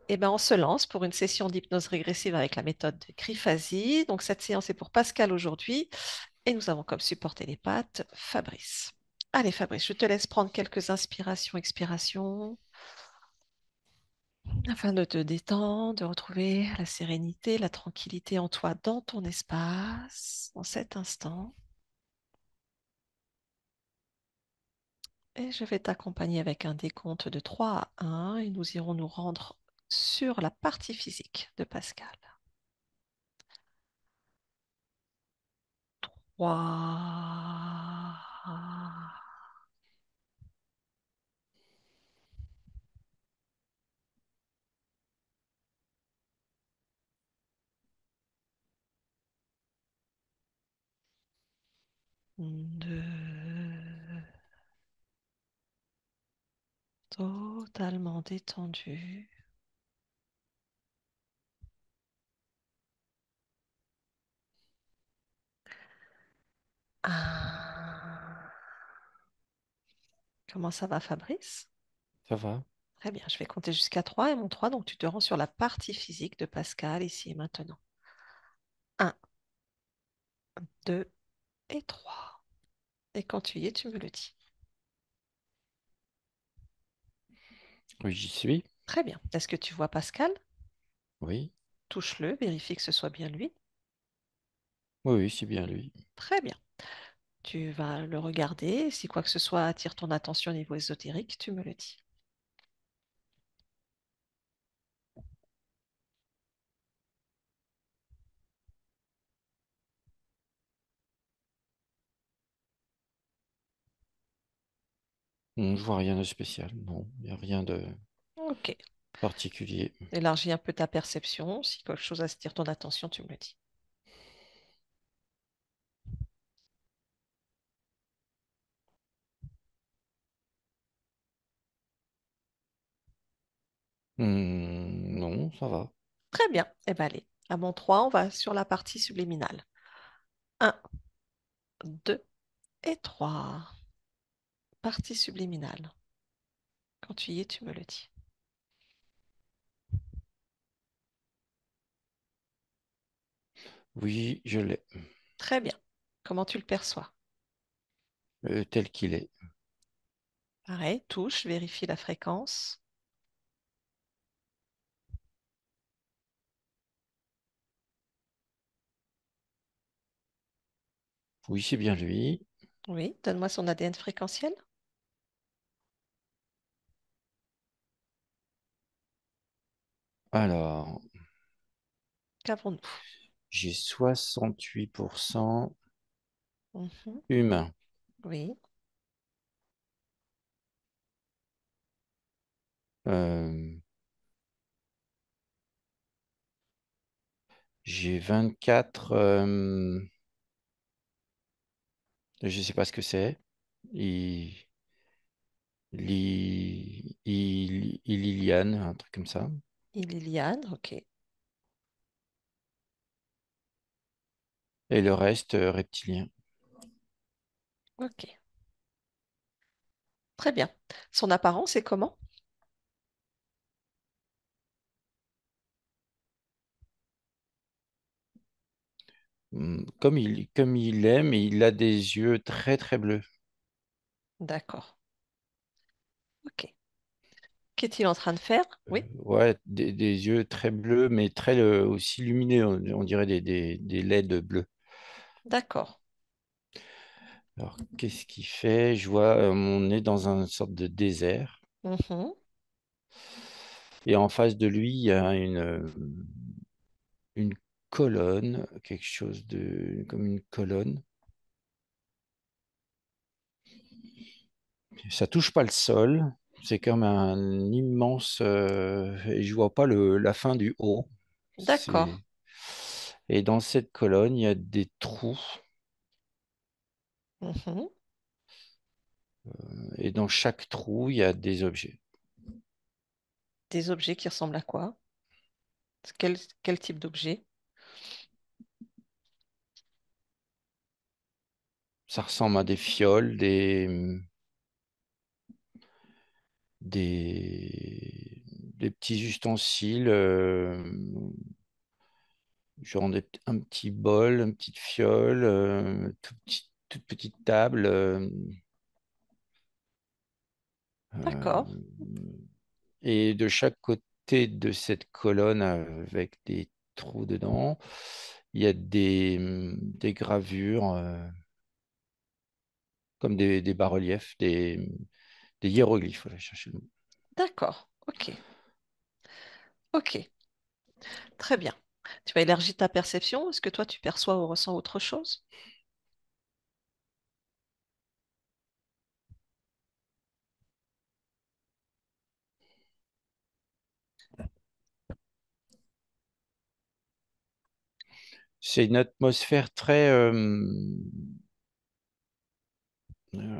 Eh ben, on se lance pour une session d'hypnose régressive avec la méthode de Griffasi. Donc, cette séance est pour Pascal aujourd'hui et nous avons comme support télépathe Fabrice. Allez, Fabrice, je te laisse prendre quelques inspirations, expirations afin de te détendre, de retrouver la sérénité, la tranquillité en toi, dans ton espace, dans cet instant. Et je vais t'accompagner avec un décompte de 3 à 1 et nous irons nous rendre sur la partie physique de Pascal. 3, 2, totalement détendu. 1. Comment ça va, Fabrice? Ça va? Très bien, je vais compter jusqu'à 3 et mon 3, donc tu te rends sur la partie physique de Pascal ici et maintenant. 1, 2 et 3. Et quand tu y es, tu me le dis. Oui, j'y suis. Très bien. Est-ce que tu vois Pascal? Oui. Touche-le, vérifie que ce soit bien lui. Oui, oui, c'est bien lui. Très bien. Tu vas le regarder. Si quoi que ce soit attire ton attention au niveau ésotérique, tu me le dis. Je vois rien de spécial. Non, il n'y a rien de Ok. particulier. Élargis un peu ta perception. Si quelque chose attire ton attention, tu me le dis. Non, ça va. Très bien. Eh bien, allez. À mon 3, on va sur la partie subliminale. 1, 2 et 3. Partie subliminale. Quand tu y es, tu me le dis. Oui, je l'ai. Très bien. Comment tu le perçois? Tel qu'il est. Pareil, touche, vérifie la fréquence. Oui, c'est bien lui. Oui, donne-moi son ADN fréquentiel. Alors, Qu'avons-nous? j'ai 68% Mhm. humain. Oui, Euh, j'ai 24. Je ne sais pas ce que c'est. Il, Liliane, un truc comme ça. et Liliane, ok. Et le reste, reptilien. Ok, très bien. Son apparence est comment? Comme il est, mais il a des yeux très très bleus. D'accord, ok. Qu'est-il en train de faire? Oui, Ouais, des yeux très bleus, mais très aussi lumineux. On dirait des LED bleus. d'accord. Alors, qu'est-ce qu'il fait? Je vois, on est dans une sorte de désert. Mhm. Et en face de lui, il y a une colonne, quelque chose comme une colonne. Ça touche pas le sol. C'est comme un immense. Et je vois pas la fin du haut. D'accord. C'est Et dans cette colonne, il y a des trous. Mhm. Et dans chaque trou, il y a des objets. Des objets qui ressemblent à quoi? Quel type d'objet? Ça ressemble à des fioles, des, des petits ustensiles, genre un petit bol, une petite fiole, toute petite table. D'accord, Euh, et de chaque côté de cette colonne avec des trous dedans, il y a des gravures comme des bas-reliefs, des hiéroglyphes. Voilà, je cherchais le mot. d'accord, ok, ok, très bien. Tu vas élargir ta perception. Est-ce que toi, tu perçois ou ressens autre chose? C'est une atmosphère très,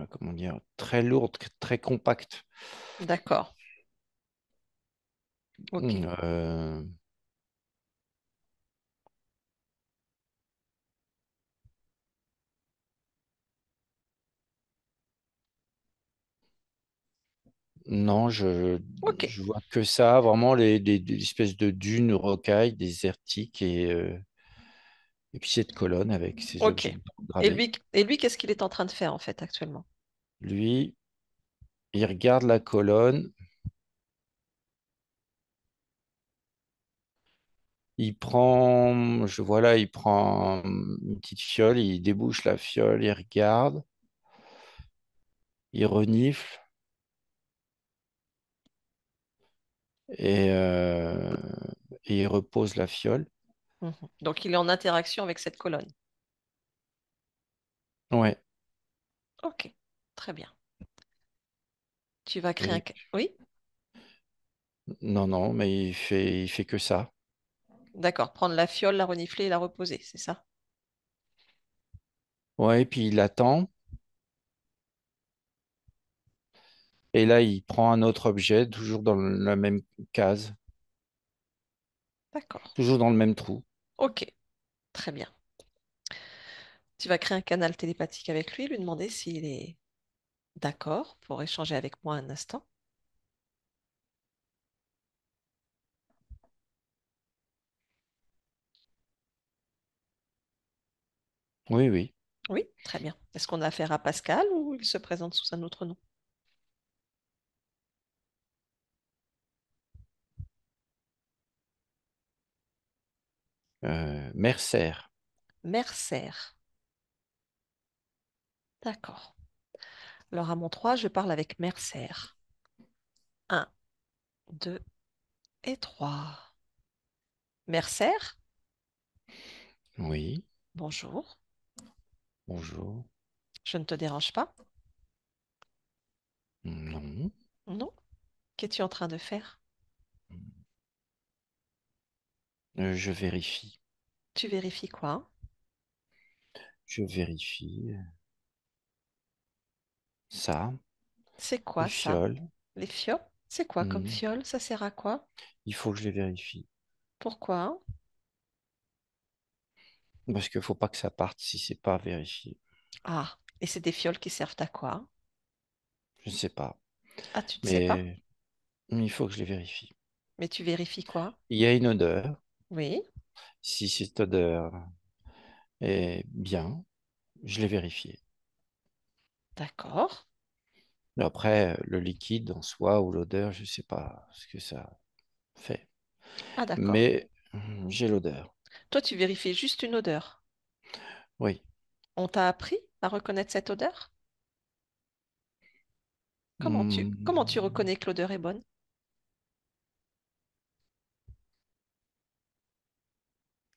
comment dire, très lourde, très compacte. D'accord, ok, Euh, non, ok, je vois que ça, vraiment des espèces de dunes, rocailles, désertiques et puis cette colonne avec ces ok. objets gravés. Et lui, qu'est-ce qu'il est en train de faire en fait actuellement? Lui, il regarde la colonne, il prend, je vois là, il prend une petite fiole, il débouche la fiole, il regarde, il renifle et, euh, et il repose la fiole. Mhm. Donc, il est en interaction avec cette colonne. Ouais. Ok, très bien. Tu vas créer un... Et Oui, non, non, mais il fait que ça. d'accord. Prendre la fiole, la renifler et la reposer, c'est ça? Ouais, et puis il attend. Et là, il prend un autre objet, toujours dans la même case, D'accord. toujours dans le même trou. Ok, très bien. Tu vas créer un canal télépathique avec lui, lui demander s'il est d'accord pour échanger avec moi un instant. Oui, oui. Oui, très bien. Est-ce qu'on a affaire à Pascal ou il se présente sous un autre nom? Mercer. Mercer. D'accord. Alors à mon 3, je parle avec Mercer. Un, 2 et 3. Mercer, Oui, bonjour. bonjour. Je ne te dérange pas? Non. Non? Qu'es-tu en train de faire? Je vérifie. Tu vérifies quoi? Je vérifie ça. C'est Les quoi ça? fioles. Les fioles? C'est quoi comme Hmm. fiole? Ça sert à quoi? Il faut que je les vérifie. Pourquoi? Parce qu'il ne faut pas que ça parte si c'est pas vérifié. Ah, et c'est des fioles qui servent à quoi? Je ne sais pas. Ah, tu ne sais pas? Mais il faut que je les vérifie. Mais tu vérifies quoi? Il y a une odeur. Oui, Si cette odeur est bien, je l'ai vérifiée. d'accord. Mais après, le liquide en soi ou l'odeur, je ne sais pas ce que ça fait. Ah, d'accord. Mais j'ai l'odeur. Toi, tu vérifies juste une odeur. Oui. On t'a appris à reconnaître cette odeur? Comment tu Hmm, reconnais que l'odeur est bonne?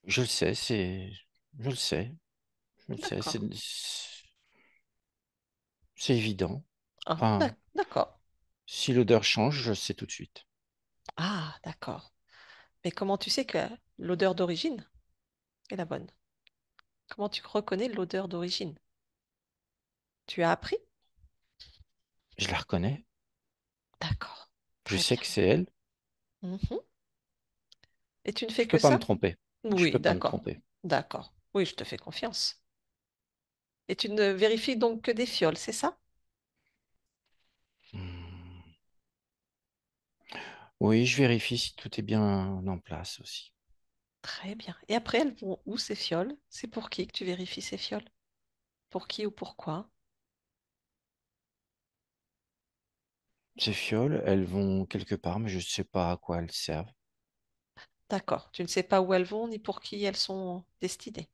je le sais, je le sais, je le sais, D'accord. c'est évident. Ah, Enfin, d'accord. si l'odeur change, je le sais tout de suite. Ah, d'accord. Mais comment tu sais que l'odeur d'origine est la bonne? Comment tu reconnais l'odeur d'origine? Tu as appris? Je la reconnais, D'accord. je Très sais bien. que c'est elle. Mhm. Et tu ne fais Je que peux pas me ça? tromper. Je Oui, peux pas me d'accord. tromper. D'accord. Oui, je te fais confiance. Et tu ne vérifies donc que des fioles, c'est ça? Hmm, Oui, je vérifie si tout est bien en place aussi. Très bien. Et après, elles vont où ces fioles? C'est pour qui que tu vérifies ces fioles? Pour qui ou pourquoi? Ces fioles, elles vont quelque part, mais je ne sais pas à quoi elles servent. D'accord. Tu ne sais pas où elles vont ni pour qui elles sont destinées.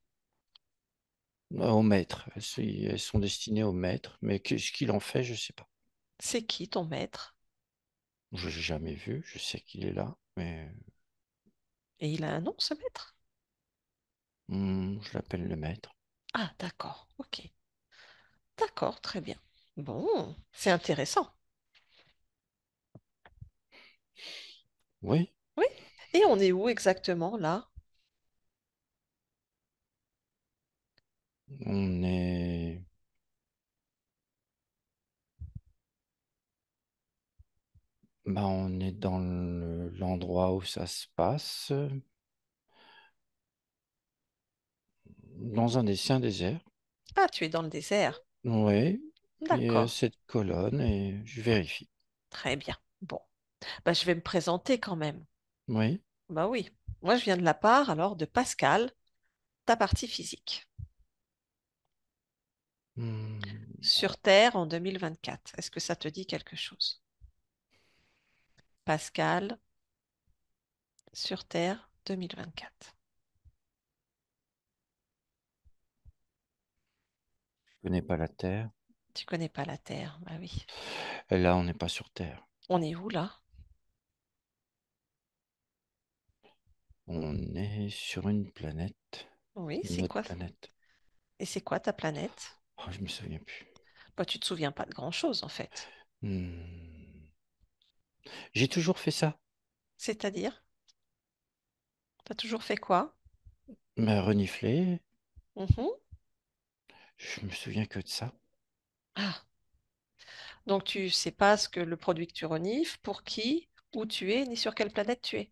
Au maître. Elles sont destinées au maître, mais ce qu'il en fait, je ne sais pas. C'est qui ton maître? Je ne l'ai jamais vu, je sais qu'il est là, mais Et il a un nom, ce maître? je l'appelle le maître. Ah, d'accord. Ok. D'accord, très bien. Bon, c'est intéressant. Oui, Oui. Et on est où exactement là? on est, on est dans l'endroit où ça se passe, dans c'est un désert. Ah, tu es dans le désert. Oui, puis D'accord. cette colonne, et je vérifie. Très bien. Bon. Bah, je vais me présenter quand même. Oui. Bah oui. Moi, je viens de la part alors de Pascal, ta partie physique. Hmm, Sur Terre en 2024. Est-ce que ça te dit quelque chose? Pascal, sur Terre 2024. je connais pas la Terre. Tu connais pas la Terre? Bah oui. Et là, on n'est pas sur Terre. On est où là? On est sur une planète, Oui, c'est notre quoi? planète. Et c'est quoi ta planète? Oh, je me souviens plus. Bah, tu te souviens pas de grand-chose en fait. Hmm. J'ai toujours fait ça, C'est-à-dire, t'as toujours fait quoi? me renifler. Mhm. Je me souviens que de ça. Ah, donc tu sais pas ce que le produit que tu renifles, pour qui, où tu es, ni sur quelle planète tu es.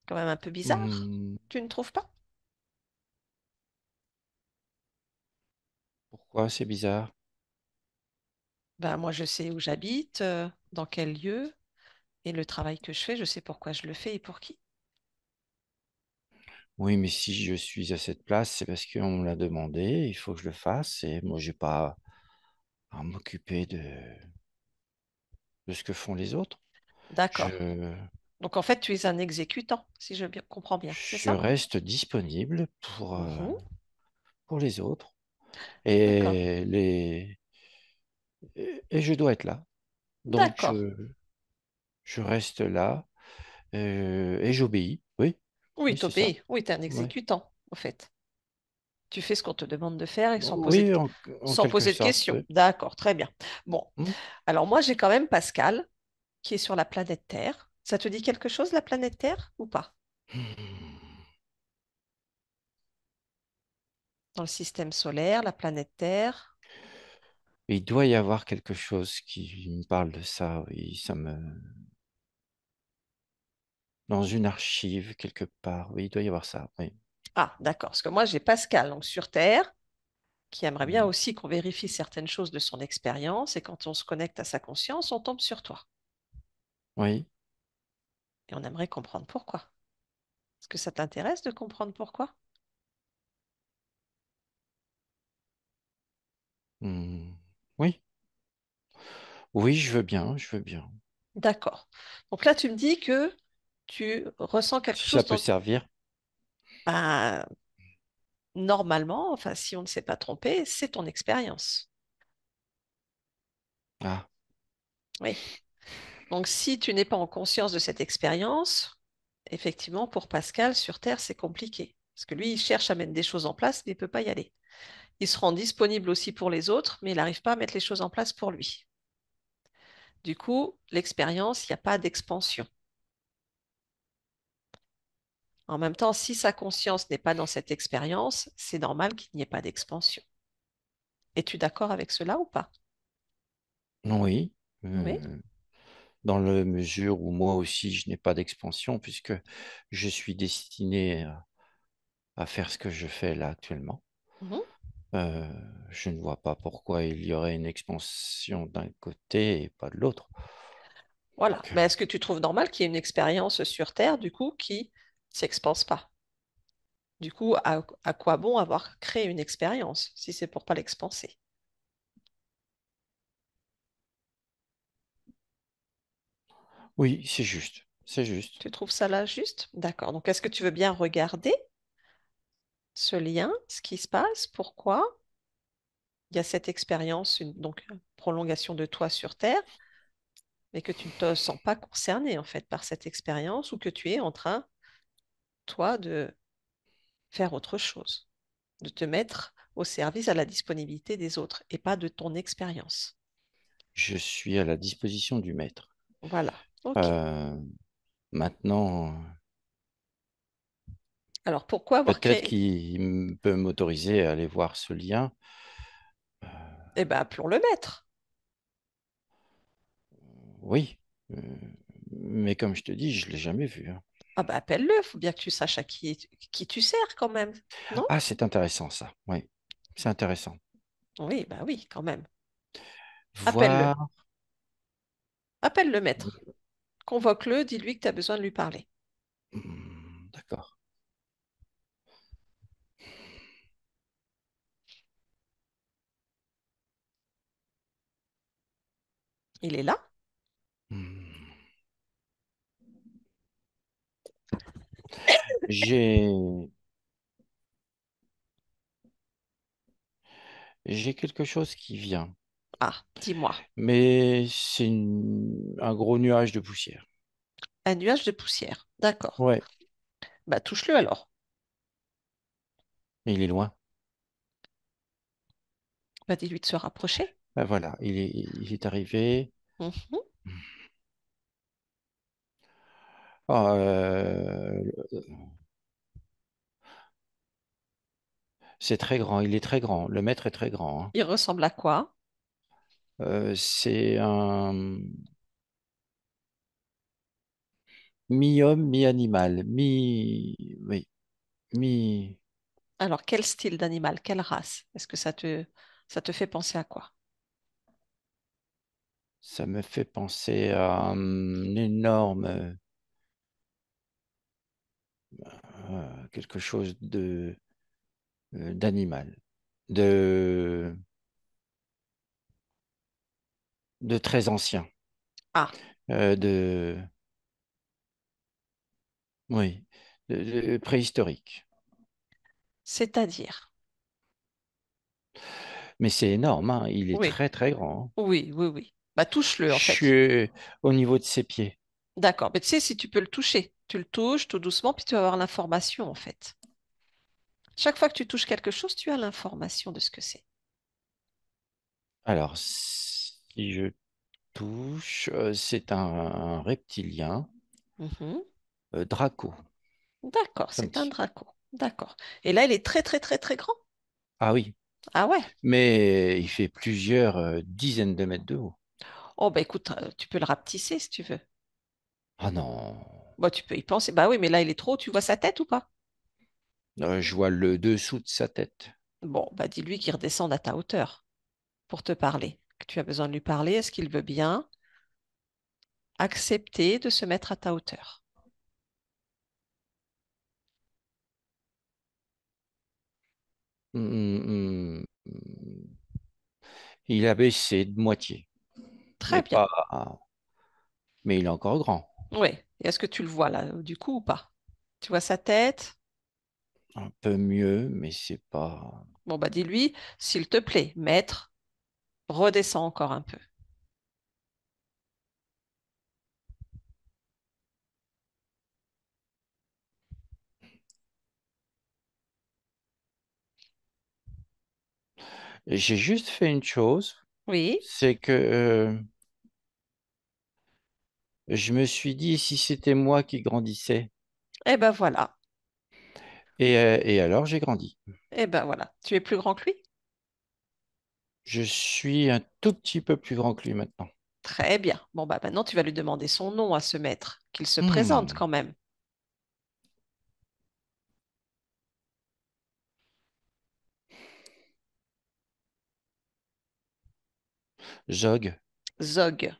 Quand même un peu bizarre, Hmm. tu ne trouves pas? Pourquoi c'est bizarre? Ben moi je sais où j'habite, dans quel lieu, et le travail que je fais, je sais pourquoi je le fais et pour qui. Oui, mais si je suis à cette place, c'est parce qu'on me l'a demandé, il faut que je le fasse, et moi, j'ai pas à m'occuper de ce que font les autres. D'accord. Je, Donc en fait tu es un exécutant, si comprends bien, c'est je ça? reste disponible Mhm. pour les autres, D'accord. et, et je dois être là. Donc, D'accord. je reste là, et j'obéis. Oui, Oui, oui, c'est ça. t'obéis. Oui, t'es un Ouais. exécutant, en fait. Tu fais ce qu'on te demande de faire et Oui, en sans quelque poser de sorte. questions. Oui. D'accord, très bien. Bon, Hmm. alors moi j'ai quand même Pascal qui est sur la planète Terre. Ça te dit quelque chose, la planète Terre, ou pas? Dans le système solaire, la planète Terre. Il doit y avoir quelque chose qui me parle de ça. Oui, dans une archive quelque part. Oui, il doit y avoir ça. Oui. Ah, d'accord, parce que moi j'ai Pascal, donc sur Terre, qui aimerait bien Hmm. aussi qu'on vérifie certaines choses de son expérience, et quand on se connecte à sa conscience, on tombe sur toi. Oui. Et on aimerait comprendre pourquoi. Est-ce que ça t'intéresse de comprendre pourquoi? Hmm. Oui. Oui, je veux bien. Je veux bien. D'accord. Donc là, tu me dis que tu ressens quelque Si ça chose peut dans... servir. Bah, normalement, enfin, si on ne s'est pas trompé, c'est ton expérience. Ah. Oui. Donc, si tu n'es pas en conscience de cette expérience, effectivement, pour Pascal, sur Terre, c'est compliqué. Parce que lui, il cherche à mettre des choses en place, mais il ne peut pas y aller. Il se rend disponible aussi pour les autres, mais il n'arrive pas à mettre les choses en place pour lui. Du coup, l'expérience, il n'y a pas d'expansion. En même temps, si sa conscience n'est pas dans cette expérience, c'est normal qu'il n'y ait pas d'expansion. Es-tu d'accord avec cela ou pas? Oui. Oui. Dans la mesure où moi aussi, je n'ai pas d'expansion, puisque je suis destiné à faire ce que je fais là actuellement. Mhm. Euh, je ne vois pas pourquoi il y aurait une expansion d'un côté et pas de l'autre. Voilà. Mais est-ce que tu trouves normal qu'il y ait une expérience sur Terre, du coup, qui s'expanse pas? Du coup, à quoi bon avoir créé une expérience si c'est pour pas l'expanser? Oui, c'est juste. C'est juste. Tu trouves ça là juste? D'accord. Donc, est-ce que tu veux bien regarder ce lien, ce qui se passe, pourquoi il y a cette expérience, donc prolongation de toi sur Terre, mais que tu ne te sens pas concerné en fait par cette expérience ou que tu es en train, toi, de faire autre chose, de te mettre au service, à la disponibilité des autres et pas de ton expérience. Je suis à la disposition du maître. Voilà. OK. Euh, Maintenant, Alors, pourquoi avoir peut-être créé? qu'il peut m'autoriser à aller voir ce lien. Eh bien, appelons le maître. Oui. Euh, mais comme je te dis, je ne l'ai jamais vu, hein. Ah ben, appelle-le. Il faut bien que tu saches à qui tu sers quand même. Non? Ah, c'est intéressant ça. Oui, c'est intéressant. Oui, bah oui, quand même. Appelle-le. Voir. Appelle le maître. Convoque-le, dis-lui que tu as besoin de lui parler. D'accord. Il est là? Hmm. J'ai j'ai quelque chose qui vient, Ah, dis-moi. mais c'est un gros nuage de poussière. Un nuage de poussière. D'accord. Ouais, Bah, touche-le alors. et il est loin. Bah, dis-lui de se rapprocher. Ben voilà, il est arrivé. Mhm. Ah, c'est très grand, il est très grand. Le maître est très grand, hein. Il ressemble à quoi? C'est un mi-homme, mi-animal, oui, mi. Alors, quel style d'animal? Quelle race? Est-ce que ça te fait penser à quoi? Ça me fait penser à un énorme quelque chose d'animal, de de très ancien, Ah, de oui, de préhistorique. c'est-à-dire. Mais c'est énorme, hein. Il est Oui, très très grand, hein. oui, oui, oui. Bah, touche-le Je en fait. suis au niveau de ses pieds. D'accord. Mais tu sais, si tu peux le toucher, tu le touches tout doucement, puis tu vas avoir l'information en fait. Chaque fois que tu touches quelque chose, tu as l'information de ce que c'est. Alors, si je touche, c'est un reptilien, Mhm. Draco, D'accord, ça me c'est un dit. draco. D'accord. Et là, il est très, très, très, très grand. Ah oui, Ah ouais. mais il fait plusieurs dizaines de mètres de haut. Oh, bah écoute, tu peux le rapetisser si tu veux. Ah non. Bah, tu peux y penser. Bah oui, mais là, il est trop haut. Tu vois sa tête ou pas? Je vois le dessous de sa tête. Bon, bah dis-lui qu'il redescende à ta hauteur pour te parler. Que tu as besoin de lui parler. Est-ce qu'il veut bien accepter de se mettre à ta hauteur? Hum, Il a baissé de moitié, Très mais bien. pas. Mais il est encore grand. Oui. Et est-ce que tu le vois là, du coup, ou pas? Tu vois sa tête? Un peu mieux, mais c'est pas. Bon, bah dis-lui, s'il te plaît, maître, redescends encore un peu. J'ai juste fait une chose, Oui. c'est que je me suis dit si c'était moi qui grandissais. Eh ben voilà. Et alors j'ai grandi. Eh ben voilà. Tu es plus grand que lui? Je suis un tout petit peu plus grand que lui maintenant. Très bien. Bon, bah maintenant, tu vas lui demander son nom à ce maître, qu'il se présente Hmm, quand même. Zog. Zog.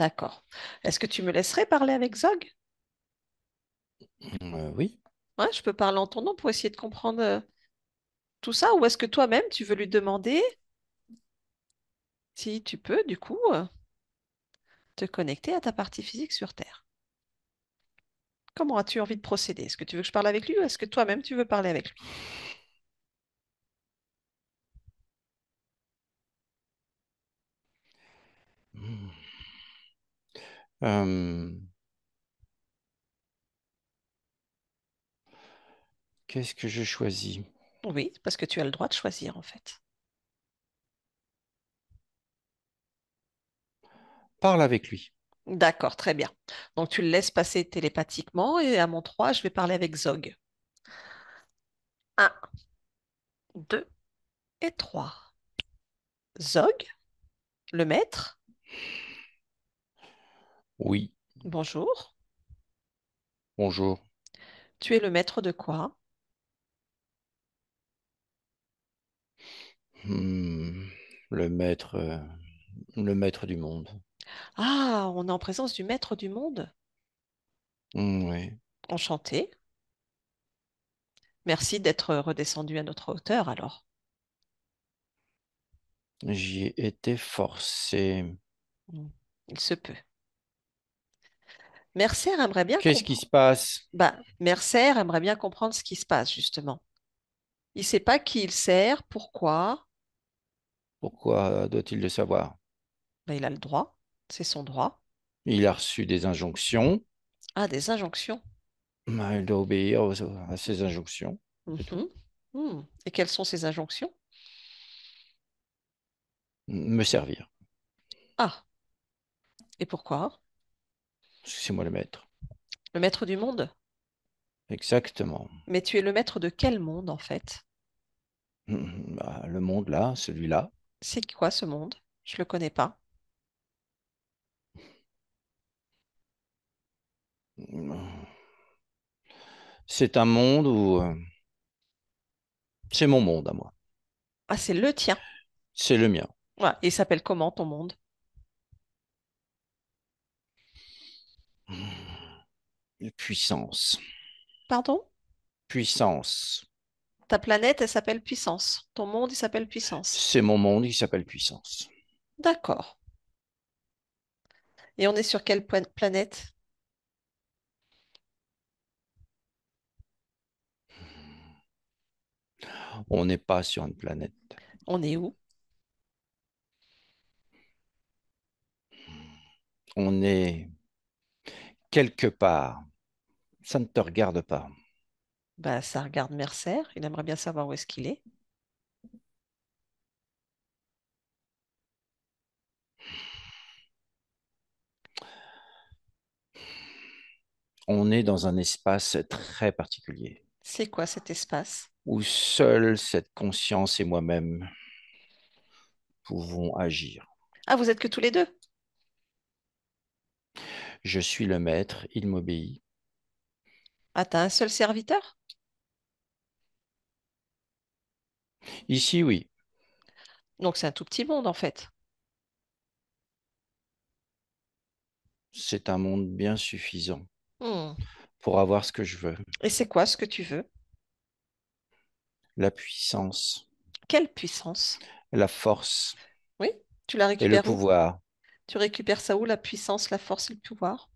D'accord. Est-ce que tu me laisserais parler avec Zog? Oui. Ouais, je peux parler en ton nom pour essayer de comprendre tout ça, ou est-ce que toi-même tu veux lui demander si tu peux, du coup, te connecter à ta partie physique sur Terre? Comment as-tu envie de procéder? Est-ce que tu veux que je parle avec lui ou est-ce que toi-même tu veux parler avec lui? Euh, Qu'est-ce que je choisis? Oui, parce que tu as le droit de choisir en fait. Parle avec lui. D'accord, très bien. Donc tu le laisses passer télépathiquement et à mon 3, je vais parler avec Zog. Un, 2 et 3. Zog, le maître, Oui. bonjour. Bonjour. Tu es le maître de quoi? Hmm, le maître, le maître du monde. Ah, on est en présence du maître du monde. Oui. Enchanté. Merci d'être redescendu à notre hauteur alors. J'y ai été forcé. Hmm, il se peut. Mercer aimerait bien Qu'est-ce qui comprendre. se passe? Bah, Mercer aimerait bien comprendre ce qui se passe justement. Il sait pas qui il sert, pourquoi. Pourquoi doit-il le savoir? Bah, il a le droit. C'est son droit. Il a reçu des injonctions. Ah, des injonctions. Il doit obéir à ses injonctions. C'est tout. Mhm. Hmm. Et quelles sont ces injonctions? Me servir. Ah, et pourquoi? Parce que c'est moi le maître. Le maître du monde? Exactement. Mais tu es le maître de quel monde en fait? Bah, le monde là, celui-là, C'est quoi ce monde? Je le connais pas. c'est un monde où c'est mon monde à moi. Ah, c'est le tien. C'est le mien. Ouais. Et il s'appelle comment ton monde? Puissance. Pardon? Puissance. Ta planète, elle s'appelle Puissance. Ton monde, il s'appelle Puissance. C'est mon monde, il s'appelle puissance. D'accord. Et on est sur quelle planète? On n'est pas sur une planète. On est où? On est quelque part. Ça ne te regarde pas. Bah, ça regarde Mercer. Il aimerait bien savoir où est-ce qu'il est. On est dans un espace très particulier C'est quoi cet espace? où seule cette conscience et moi-même pouvons agir. Ah, vous êtes que tous les deux? Je suis le maître, il m'obéit. Ah, t'as un seul serviteur? Ici, oui, Donc c'est un tout petit monde en fait. c'est un monde bien suffisant Hmm. pour avoir ce que je veux. Et c'est quoi ce que tu veux? La puissance, Quelle puissance? la force Oui, tu la et le récupères où? pouvoir. Tu récupères ça où, la puissance, la force et le pouvoir?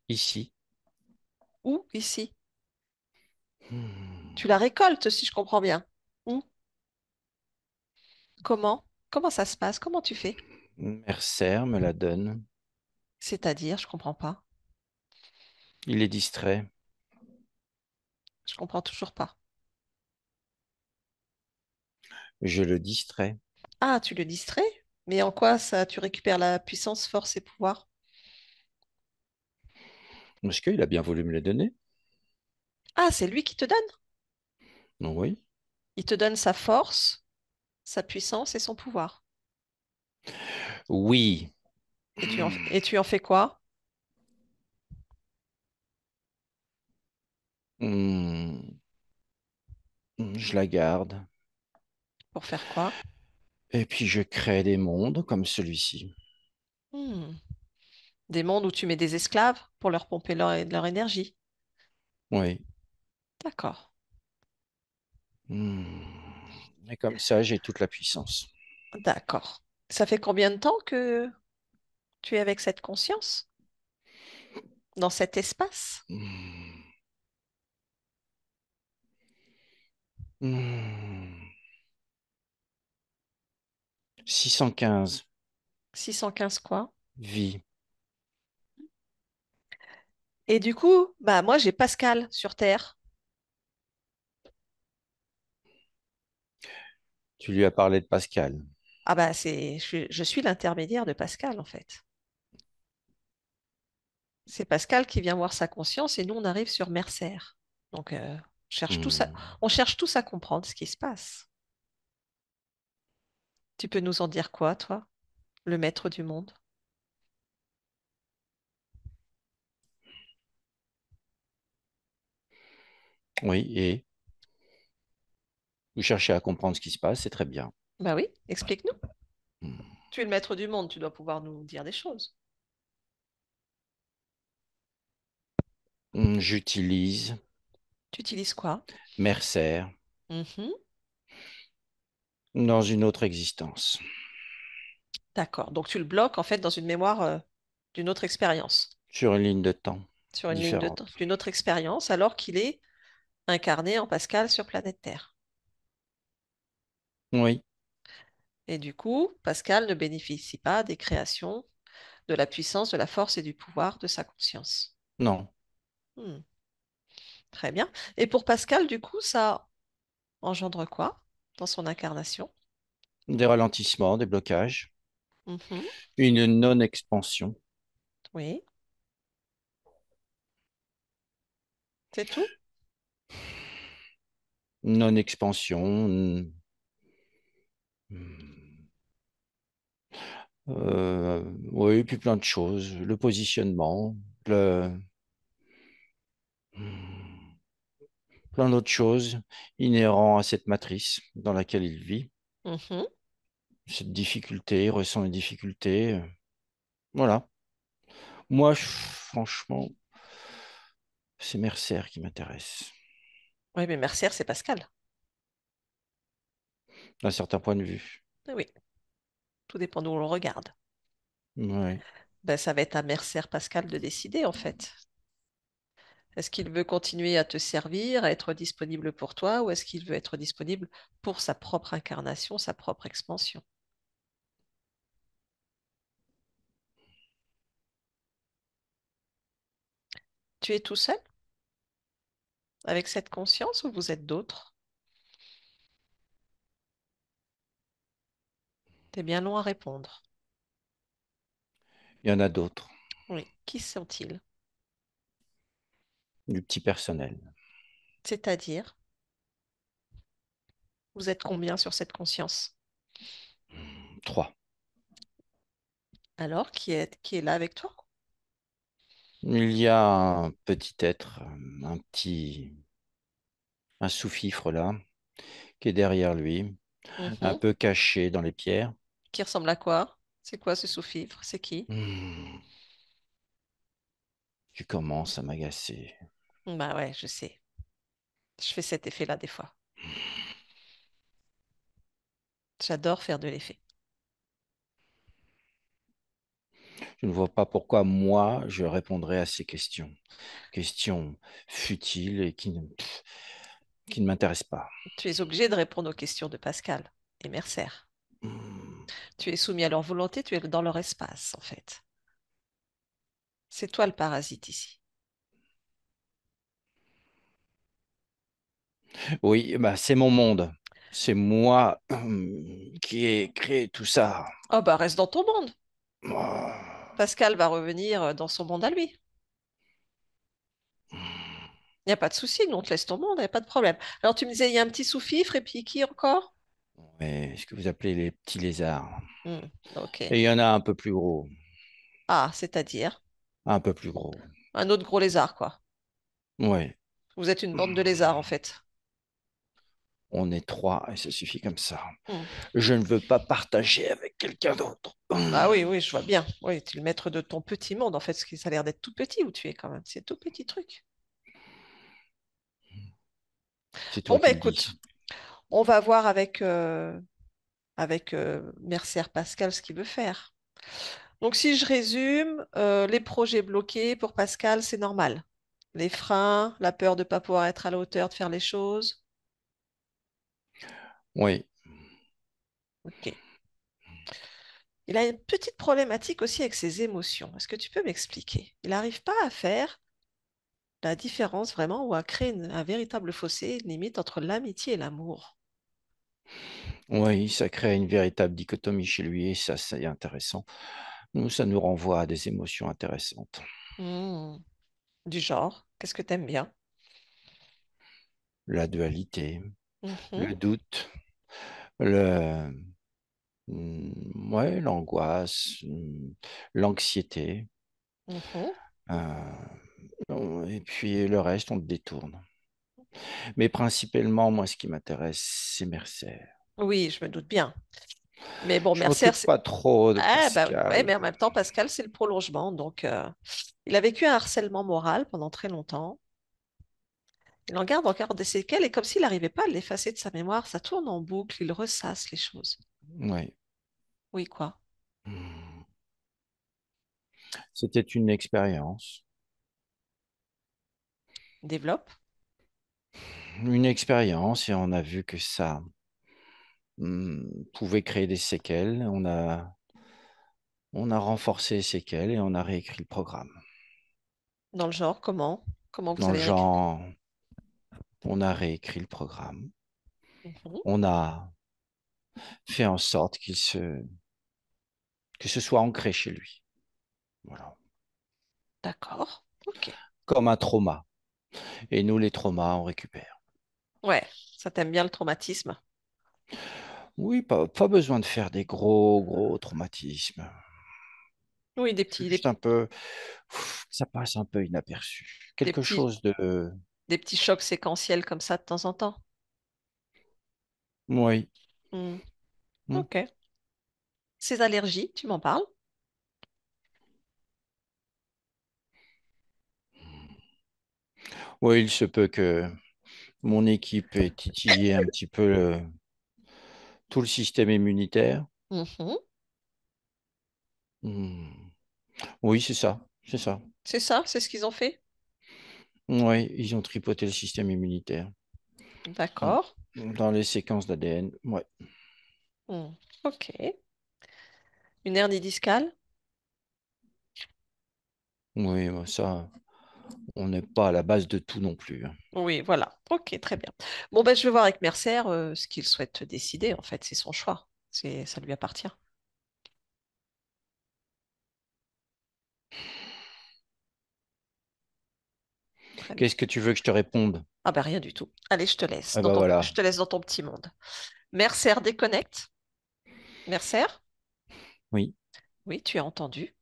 Ici. Où, ici? Hmm. Tu la récoltes, si je comprends bien. Où? Comment? Comment ça se passe? Comment tu fais? Mercer me la donne. C'est-à-dire, je comprends pas. Il est distrait. Je comprends toujours pas. Je le distrais. Ah, tu le distrais? Mais en quoi ça, tu récupères la puissance, force et pouvoir? Est-ce qu'il a bien voulu me les donner? Ah, c'est lui qui te donne. Oui. Il te donne sa force, sa puissance et son pouvoir. Oui. Et tu en fais quoi? Hmm. Je la garde Pour faire quoi? Et puis je crée des mondes comme celui-ci. Hmm. Des mondes où tu mets des esclaves pour leur pomper leur énergie. Oui. D'accord. Hmm. Et comme ça, j'ai toute la puissance. D'accord. Ça fait combien de temps que tu es avec cette conscience dans cet espace? Hmm. Hmm. 615 615 quoi? vies. Et du coup, bah moi j'ai Pascal sur Terre. Tu lui as parlé de Pascal. Ah bah je suis l'intermédiaire de Pascal en fait. C'est Pascal qui vient voir sa conscience et nous on arrive sur Mercer. Donc Hmm. on cherche tous à comprendre ce qui se passe. Tu peux nous en dire quoi, toi, le maître du monde? Oui, et vous cherchez à comprendre ce qui se passe, c'est très bien. Bah oui, explique-nous. Hmm. Tu es le maître du monde, tu dois pouvoir nous dire des choses. J'utilise Tu utilises quoi? Mercer Mhm. dans une autre existence, D'accord. Donc tu le bloques en fait dans une mémoire d'une autre expérience, sur une ligne de temps sur une ligne de temps, différente. d'une autre expérience, alors qu'il est incarné en Pascal sur planète Terre. Oui, Et du coup, Pascal ne bénéficie pas des créations, de la puissance, de la force et du pouvoir de sa conscience. non. Hmm, très bien. Et pour Pascal, du coup, ça engendre quoi dans son incarnation? Des ralentissements, des blocages, Mhm. une non-expansion. Oui, c'est tout? Non-expansion. Oui, puis plein de choses. Le positionnement, le, plein d'autres choses inhérentes à cette matrice dans laquelle il vit. Mhm. Cette difficulté, il ressent une difficulté. Voilà. Moi, franchement, c'est Mercer qui m'intéresse, Oui, mais Mercière, c'est Pascal. d'un certain point de vue. Eh oui, tout dépend d'où on le regarde. Ouais. Ben, ça va être à Mercière Pascal de décider, en fait. Est-ce qu'il veut continuer à te servir, à être disponible pour toi, ou est-ce qu'il veut être disponible pour sa propre incarnation, sa propre expansion? Tu es tout seul avec cette conscience ou vous êtes d'autres? T'es bien long à répondre. Il y en a d'autres, Oui, qui sont-ils? du petit personnel. C'est-à-dire, vous êtes combien sur cette conscience? 3. Alors, qui est là avec toi? Il y a un petit être, un sous-fifre là, qui est derrière lui, un Mhm. peu caché dans les pierres. Qui ressemble à quoi? C'est quoi ce sous-fifre? C'est qui? Hmm, Tu commences à m'agacer. Bah ouais, je sais. Je fais cet effet-là des fois. J'adore faire de l'effet. Je ne vois pas pourquoi moi, je répondrais à ces questions. Questions futiles et qui ne m'intéressent pas. Tu es obligé de répondre aux questions de Pascal et Mercer. Hmm. Tu es soumis à leur volonté, tu es dans leur espace, en fait. C'est toi le parasite ici. Oui, bah, c'est mon monde. C'est moi qui ai créé tout ça. Oh bah reste dans ton monde. Oh. Pascal va revenir dans son monde à lui. Il n'y a pas de souci, nous on te laisse ton monde, il n'y a pas de problème. Alors tu me disais, il y a un petit sous-fifre et puis qui encore? Ouais, ce que vous appelez les petits lézards. Hmm, ok. Et il y en a un peu plus gros. Ah, c'est-à-dire Un peu plus gros. un autre gros lézard, quoi. Ouais. Vous êtes une bande de lézards, en fait. On est trois et ça suffit comme ça. Hmm. Je ne veux pas partager avec quelqu'un d'autre. Ah oui, oui, je vois bien. Oui, tu es le maître de ton petit monde, en fait, parce que ça a l'air d'être tout petit où tu es quand même. C'est tout petit truc. C'est Bon, toi bah qui le dis. écoute, on va voir avec Mercer Pascal ce qu'il veut faire. Donc, si je résume, les projets bloqués pour Pascal, c'est normal. Les freins, la peur de ne pas pouvoir être à la hauteur de faire les choses. Oui, Ok. Il a une petite problématique aussi avec ses émotions. Est-ce que tu peux m'expliquer? Il n'arrive pas à faire la différence vraiment ou à créer un véritable fossé, limite, entre l'amitié et l'amour. oui, ça crée une véritable dichotomie chez lui et ça, c'est intéressant. Nous, ça nous renvoie à des émotions intéressantes. Hmm. Du genre, qu'est-ce que t'aimes bien? La dualité, Mhm, le doute, le, ouais, l'angoisse, l'anxiété. mhm. Et puis le reste, on le détourne. Mais principalement, moi, ce qui m'intéresse, c'est Mercer. Oui, je me doute bien. Mais bon, Je Mercer, m'occupe c'est... pas trop de Ah, bah, ouais, Pascal. mais en même temps, Pascal, c'est le prolongement. Donc, il a vécu un harcèlement moral pendant très longtemps. Il en garde encore des séquelles et comme s'il n'arrivait pas à l'effacer de sa mémoire, ça tourne en boucle, il ressasse les choses. Ouais. Oui, quoi. C'était une expérience. Développe. Une expérience et on a vu que ça pouvait créer des séquelles. On a renforcé les séquelles et on a réécrit le programme. Dans le genre, comment? Comment vous Dans le avez récupéré? genre, on a réécrit le programme. Mhm. On a fait en sorte que ce soit ancré chez lui. Voilà. D'accord. Ok. Comme un trauma. Et nous, les traumas, on récupère. Ouais, ça t'aime bien le traumatisme. Oui, pas besoin de faire des gros traumatismes. Oui, Juste un peu, ça passe un peu inaperçu. des Quelque petits, chose de, des petits chocs séquentiels comme ça de temps en temps. oui. Hmm. Hmm. Ok. Ces allergies, tu m'en parles? Oui, il se peut que mon équipe ait titillé un petit peu tout le système immunitaire. Mhm. Hmm. Oui, c'est ça, c'est ça. C'est ça, c'est ce qu'ils ont fait? Oui, ils ont tripoté le système immunitaire dans, D'accord. dans les séquences d'ADN. Ouais. Hmm. Ok. Une hernie discale? Oui, bah, ça, on n'est pas à la base de tout non plus, hein. Oui, voilà. Ok, très bien. Bon, ben, je vais voir avec Mercer ce qu'il souhaite décider. En fait, c'est son choix. Ça lui appartient. Très bien. Qu'est-ce que tu veux que je te réponde? Ah ben rien du tout. Allez, je te laisse Ah bah je voilà. te laisse dans ton petit monde. Mercer déconnecte. Mercer? Oui, Oui, tu as entendu.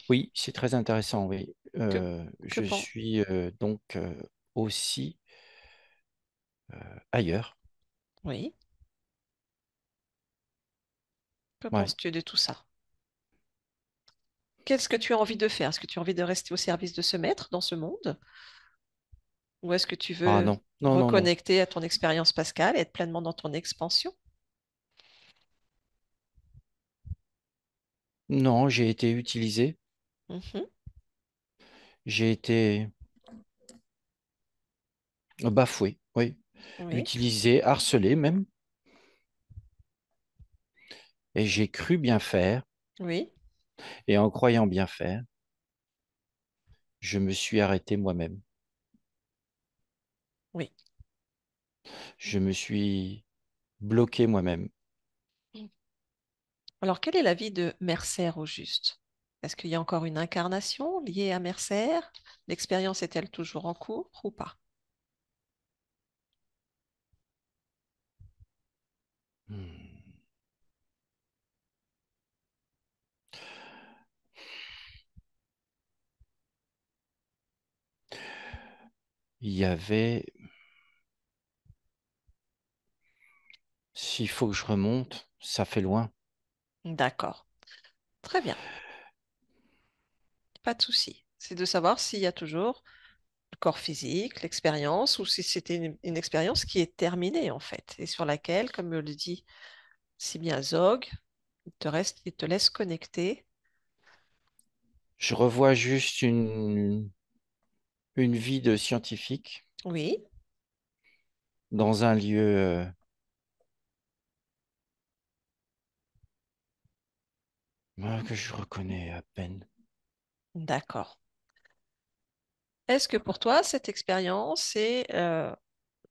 oui, c'est très intéressant, oui. Que, que Je pen- suis donc aussi ailleurs. Oui. Que Ouais. penses-tu de tout ça? Qu'est-ce que tu as envie de faire? Est-ce que tu as envie de rester au service de ce maître dans ce monde? Ou est-ce que tu Ah veux non, non, non, non. reconnecter à ton expérience pascale et être pleinement dans ton expansion? Non, j'ai été utilisé. Mhm. J'ai été bafoué, oui. Oui, Utilisé, harcelé même. Et j'ai cru bien faire. oui, Et en croyant bien faire, je me suis arrêté moi-même. oui. Je me suis bloqué moi-même. Alors, quelle est la vie de Mercer au juste? Est-ce qu'il y a encore une incarnation liée à Mercer? L'expérience est-elle toujours en cours ou pas? Hmm. Il y avait S'il faut que je remonte, ça fait loin. D'accord. Très bien. Pas de souci. C'est de savoir s'il y a toujours le corps physique, l'expérience, ou si c'était une expérience qui est terminée, en fait, et sur laquelle, comme le dit si bien Zog, il te laisse connecter. Je revois juste une vie de scientifique Oui, dans un lieu que je reconnais à peine. d'accord. Est-ce que pour toi, cette expérience est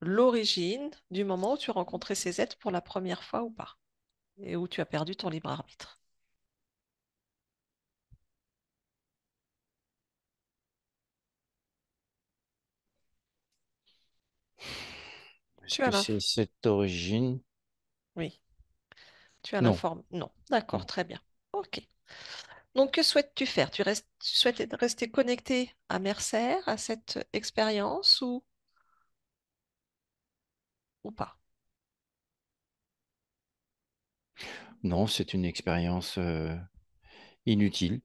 l'origine du moment où tu as rencontré ces êtres pour la première fois ou pas? Et où tu as perdu ton libre arbitre? Est-ce Tu as que c'est l'info. cette origine? Oui, tu as Non, l'informe. Non, d'accord, non, très bien. Ok. Donc, que souhaites-tu faire? Tu souhaites rester connecté à Mercer, à cette expérience ou pas? non, c'est une expérience inutile.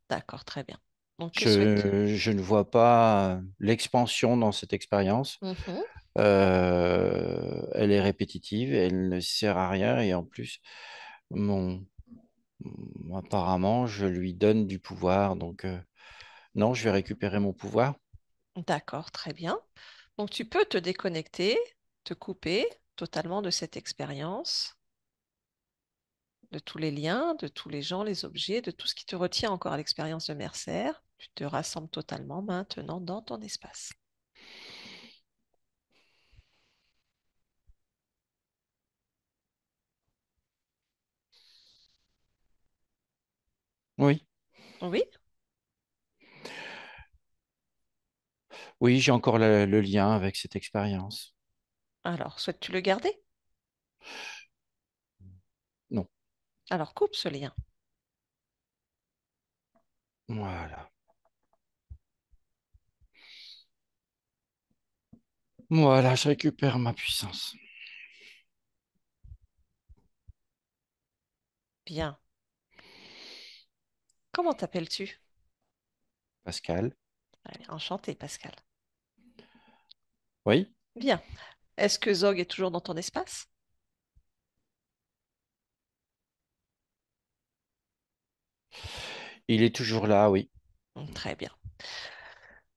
D'accord, très bien. Donc, que souhaites-tu? Je ne vois pas l'expansion dans cette expérience. Mhm. Elle est répétitive, elle ne sert à rien et en plus, mon, apparemment, je lui donne du pouvoir. Donc, non, je vais récupérer mon pouvoir. D'accord, très bien. Donc, tu peux te déconnecter, te couper totalement de cette expérience, de tous les liens, de tous les gens, les objets, de tout ce qui te retient encore à l'expérience de Mercer. Tu te rassembles totalement maintenant dans ton espace. Oui, Oui? oui, j'ai encore le lien avec cette expérience. Alors, souhaites-tu le garder? Non, Alors, coupe ce lien. voilà. Voilà, je récupère ma puissance. Bien. Comment t'appelles-tu? Pascal. Allez, enchanté, Pascal. Oui, Bien. Est-ce que Zog est toujours dans ton espace? il est toujours là, oui. Très bien.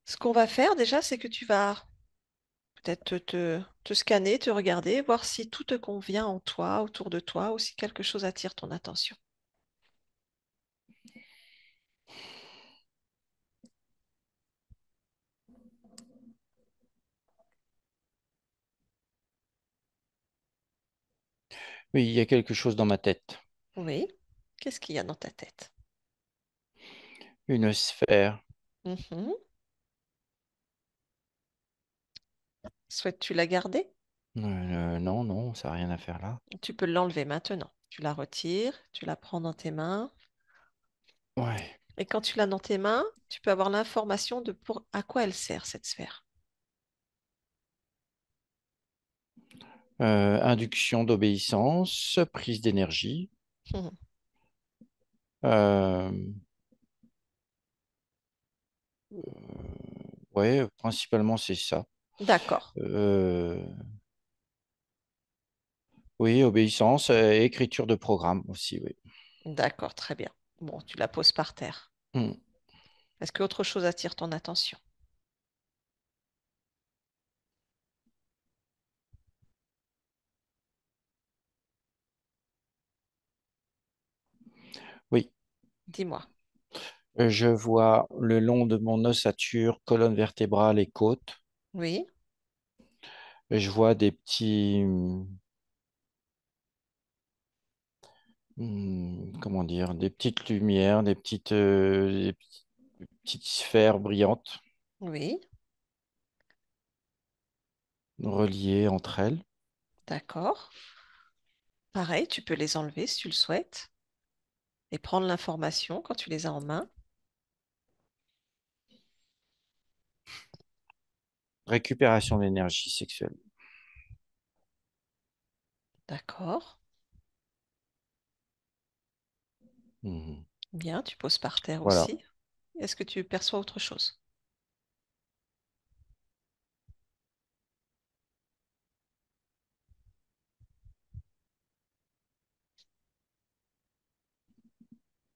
Ce qu'on va faire déjà, c'est que tu vas peut-être te scanner, te regarder, voir si tout te convient en toi, autour de toi, ou si quelque chose attire ton attention. Oui, il y a quelque chose dans ma tête. Oui. Qu'est-ce qu'il y a dans ta tête? Une sphère. Mhm. Souhaites-tu la garder? Non, non, ça n'a rien à faire là. Tu peux l'enlever maintenant. Tu la retires, tu la prends dans tes mains. Ouais. Et quand tu l'as dans tes mains, tu peux avoir l'information de pour à quoi elle sert, cette sphère. Induction d'obéissance, prise d'énergie. Mhm. Euh, ouais, principalement c'est ça. D'accord. Euh, oui, obéissance, écriture de programme aussi, oui. D'accord, très bien. Bon, tu la poses par terre. Hmm. Est-ce qu'autre chose attire ton attention? Oui, Dis-moi. je vois le long de mon ossature, colonne vertébrale et côte. Oui, Je vois des comment dire, des petites lumières, des petites sphères brillantes oui, reliées entre elles. d'accord. Pareil, tu peux les enlever si tu le souhaites et prendre l'information quand tu les as en main. Récupération d'énergie sexuelle. D'accord. Mhm. Bien, tu poses par terre Voilà. aussi. Est-ce que tu perçois autre chose?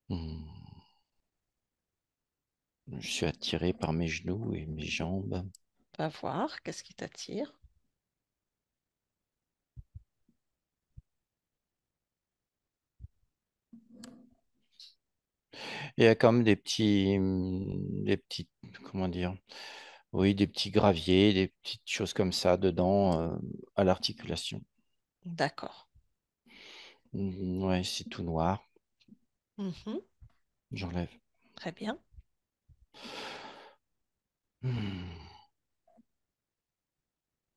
Mhm. Je suis attiré par mes genoux et mes jambes. Va voir, qu'est-ce qui t'attire? Il y a comme des petits, comment dire, oui, des petits graviers, des petites choses comme ça dedans, à l'articulation. D'accord. Ouais, c'est tout noir. Mhm. J'enlève. Très bien. Hmm.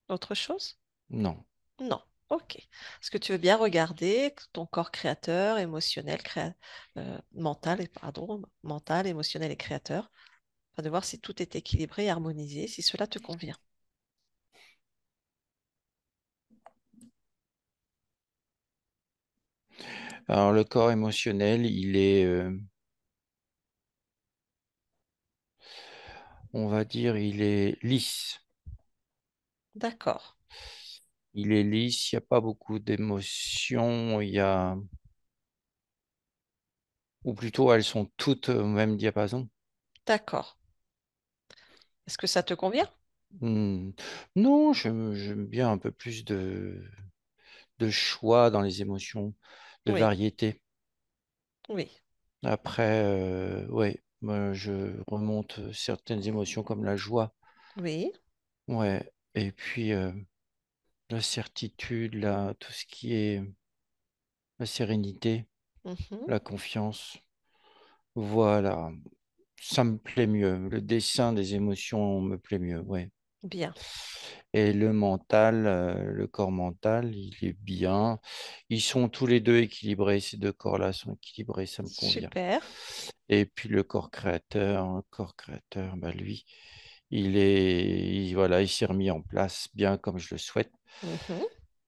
Autre chose? Non. Non. Ok. Est-ce que tu veux bien regarder ton corps créateur, émotionnel, mental, et pardon, mental, émotionnel et créateur, afin de voir si tout est équilibré et harmonisé, si cela te convient. Alors, le corps émotionnel, il est, on va dire, il est lisse. D'accord. Il est lisse, il n'y a pas beaucoup d'émotions, il y a, ou plutôt elles sont toutes au même diapason. D'accord. Est-ce que ça te convient? Hmm. Non, j'aime bien un peu plus de choix dans les émotions, de Oui. variété. Oui. Après, ouais, moi, je remonte certaines émotions comme la joie. Oui. Ouais. Et puis, la certitude, tout ce qui est la sérénité, Mhm. la confiance. Voilà. Ça me plaît mieux. Le dessin des émotions me plaît mieux, ouais. Bien. Et le mental, le corps mental, il est bien. Ils sont tous les deux équilibrés. Ces deux corps-là sont équilibrés, ça me convient. Super. Et puis le corps créateur, bah lui, voilà, il s'est remis en place bien comme je le souhaite. Mhm.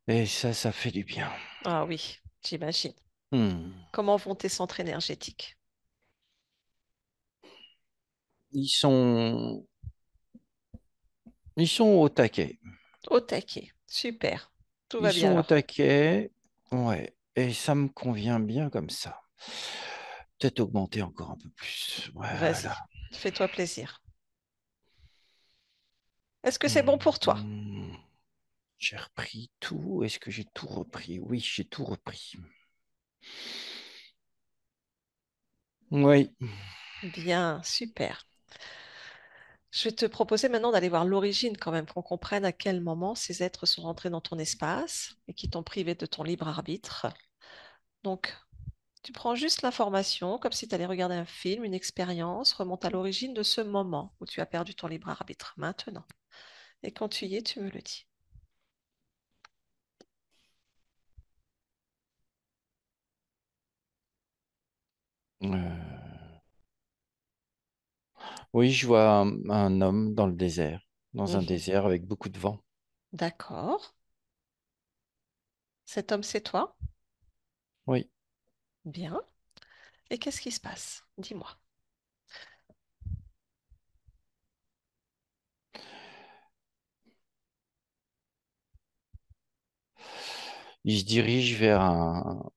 Et ça fait du bien. Ah oui, j'imagine. Hmm. Comment vont tes centres énergétiques? Ils sont, ils sont au taquet. Au taquet. Super. Tout Ils va bien sont au alors. taquet, ouais. Et ça me convient bien comme ça. Peut-être augmenter encore un peu plus. Vas-y. Voilà. Fais-toi plaisir. Est-ce que c'est bon Hmm, pour toi? hmm. J'ai repris tout. Est-ce que j'ai tout repris? Oui, j'ai tout repris. Oui. Bien, super. Je vais te proposer maintenant d'aller voir l'origine quand même, qu'on comprenne à quel moment ces êtres sont rentrés dans ton espace et qui t'ont privé de ton libre arbitre. Donc, tu prends juste l'information, comme si tu allais regarder un film, une expérience, remonte à l'origine de ce moment où tu as perdu ton libre arbitre, maintenant. Et quand tu y es, tu me le dis. Euh, Oui, je vois un homme dans le désert, dans un Mhm. désert avec beaucoup de vent. D'accord. Cet homme, c'est toi? Oui. Bien. Et qu'est-ce qui se passe? Dis-moi. Il se dirige vers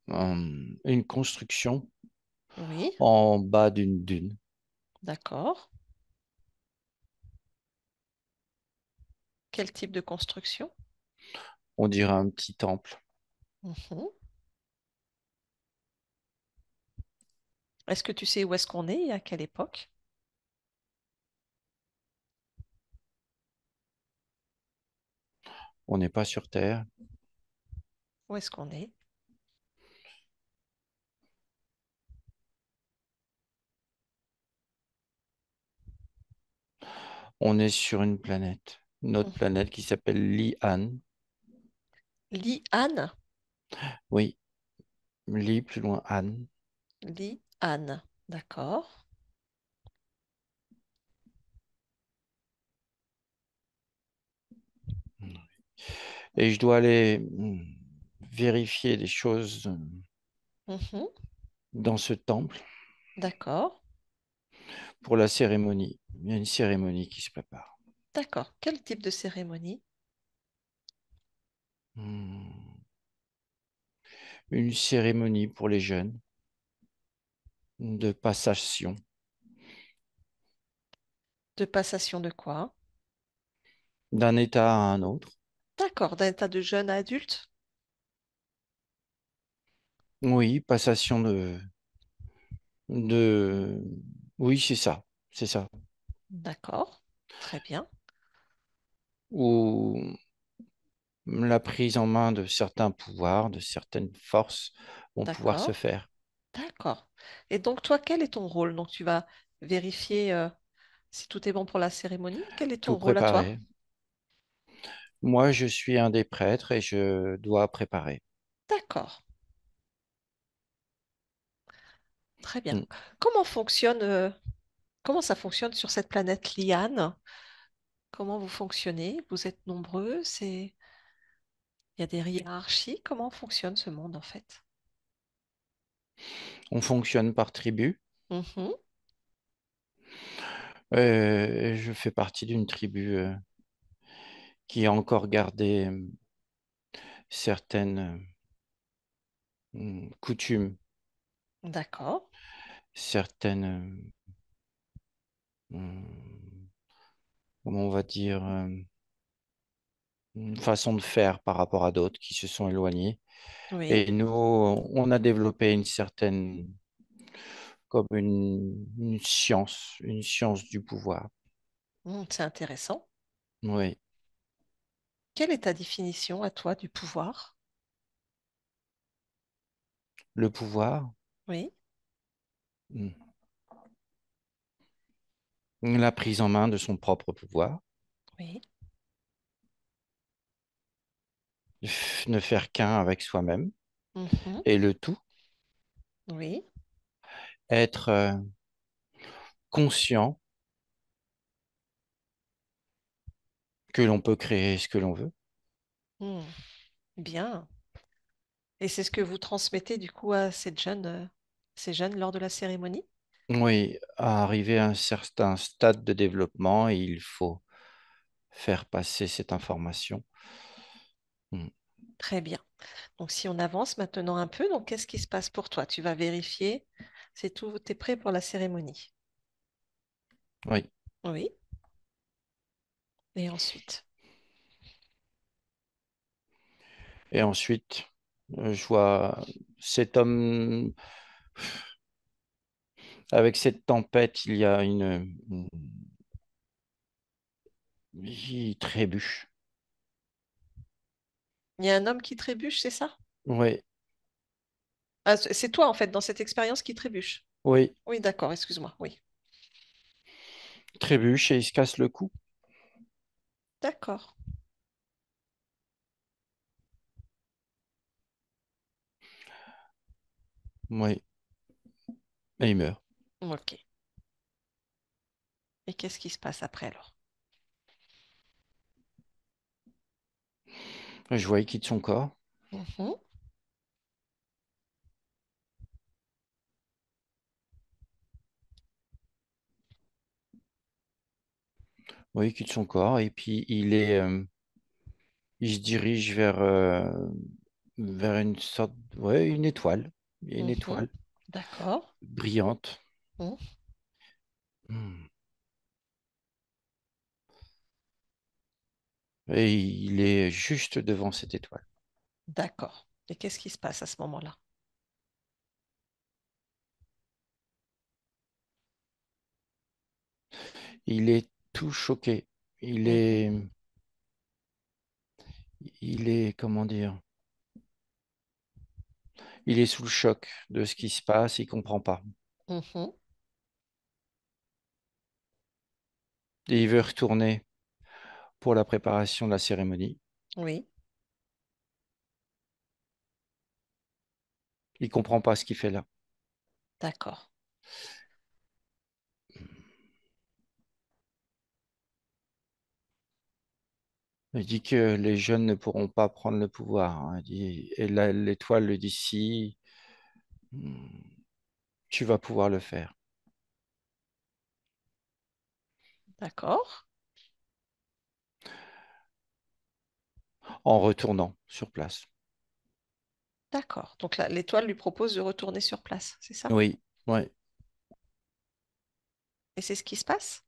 une construction Oui, en bas d'une dune. d'accord. Quel type de construction? On dirait un petit temple. Mhm. Est-ce que tu sais où est-ce qu'on est et à quelle époque? On n'est pas sur Terre. Où est-ce qu'on est? On est sur une planète. Notre Mhm. planète qui s'appelle Li-An. Li-An? Oui, Li plus loin An. Li-An. D'accord. Et je dois aller vérifier des choses Mhm. dans ce temple D'accord. pour la cérémonie. Il y a une cérémonie qui se prépare. D'accord. Quel type de cérémonie? Hmm. Une cérémonie pour les jeunes de passation De passation de quoi? d'un état à un autre. D'accord. D'un état de jeune à adulte? Oui, passation de... Oui, c'est ça, c'est ça. D'accord. Très bien. Où la prise en main de certains pouvoirs, de certaines forces vont pouvoir se D'accord. faire. D'accord. Et donc, toi, quel est ton rôle? Donc, tu vas vérifier si tout est bon pour la cérémonie. Quel est ton Tout rôle à toi? préparer. Moi, je suis un des prêtres et je dois préparer. D'accord. Très bien. Mm. Comment fonctionne, comment ça fonctionne sur cette planète Liane? Comment vous fonctionnez? Vous êtes nombreux? Il y a des hiérarchies. Comment fonctionne ce monde en fait? On fonctionne par tribu. Mhm. Je fais partie d'une tribu qui a encore gardé certaines coutumes, D'accord. certaines, comment on va dire, une façon de faire par rapport à d'autres qui se sont éloignés. Oui. Et nous, on a développé une certaine, comme une science du pouvoir. C'est intéressant. Oui, Quelle est ta définition à toi du pouvoir? le pouvoir, Oui. mm, la prise en main de son propre pouvoir, Oui. ne faire qu'un avec soi-même, Mhm. et le tout, Oui. être conscient que l'on peut créer ce que l'on veut. Hmm. Bien. Et c'est ce que vous transmettez du coup à ces jeunes lors de la cérémonie? Oui, à arriver à un certain stade de développement, il faut faire passer cette information. Mm. Très bien. Donc si on avance maintenant un peu, donc qu'est-ce qui se passe pour toi? Tu vas vérifier, c'est tout, tu es prêt pour la cérémonie. Oui. Oui. Et ensuite. Et ensuite, je vois cet homme, avec cette tempête, il y a il trébuche. Il y a un homme qui trébuche, c'est ça? Oui, Ah, c'est toi en fait dans cette expérience qui trébuche. oui, Oui, d'accord, excuse-moi. Oui. trébuche et il se casse le cou. D'accord. Oui, et il meurt. Ok. Et qu'est-ce qui se passe après alors? Je vois, il quitte son corps. Mhm. Oui, il quitte son corps et puis il se dirige vers une sorte, ouais, une étoile. Il y a une Mhm. étoile D'accord. brillante. Mhm. Hmm. Et il est juste devant cette étoile. D'accord. Et qu'est-ce qui se passe à ce moment-là? Il est tout choqué. Il Mhm. est, il est, comment dire, il est sous le choc de ce qui se passe. Il comprend pas. Mhm. Et il veut retourner pour la préparation de la cérémonie. Oui, Il comprend pas ce qu'il fait là. d'accord. Il dit que les jeunes ne pourront pas prendre le pouvoir, hein. Il dit, et l'étoile le dit si, hmm, tu vas pouvoir le faire D'accord. en retournant sur place. D'accord. Donc là, l'étoile lui propose de retourner sur place, c'est ça? Oui, ouais. Et c'est ce qui se passe?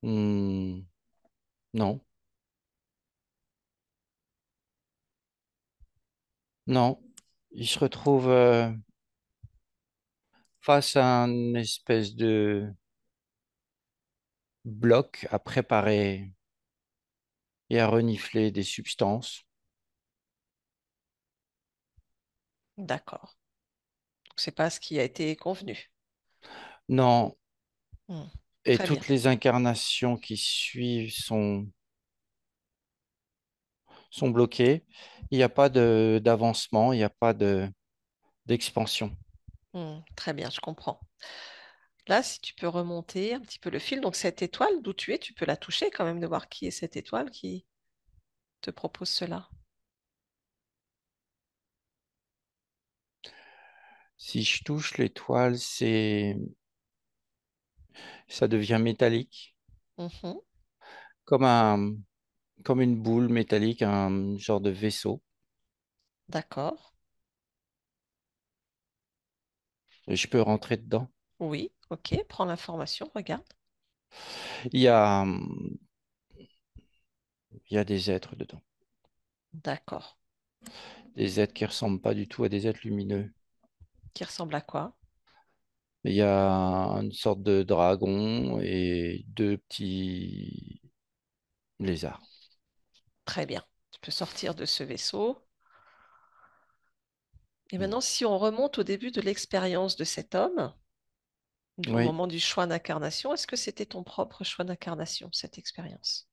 Hmm, non, non. Il se retrouve face à un espèce de bloc à préparer et à renifler des substances. D'accord. Donc c'est pas ce qui a été convenu. Non, Hmm. et Très bien. toutes les incarnations qui suivent sont bloquées. Il n'y a pas d'avancement, il n'y a pas d'expansion. Très bien, je comprends. Là, si tu peux remonter un petit peu le fil, donc cette étoile, d'où tu es, tu peux la toucher quand même, de voir qui est cette étoile qui te propose cela. Si je touche l'étoile, ça devient métallique, Mhm. comme comme une boule métallique, un genre de vaisseau. D'accord. Et je peux rentrer dedans. Oui, ok, prends l'information, regarde. Il y a, il y a des êtres dedans. D'accord. Des êtres qui ressemblent pas du tout à des êtres lumineux. Qui ressemble à quoi? Il y a une sorte de dragon et deux petits lézards. Très bien. Tu peux sortir de ce vaisseau. Et Mm. maintenant, si on remonte au début de l'expérience de cet homme, au Oui. moment du choix d'incarnation, est-ce que c'était ton propre choix d'incarnation, cette expérience?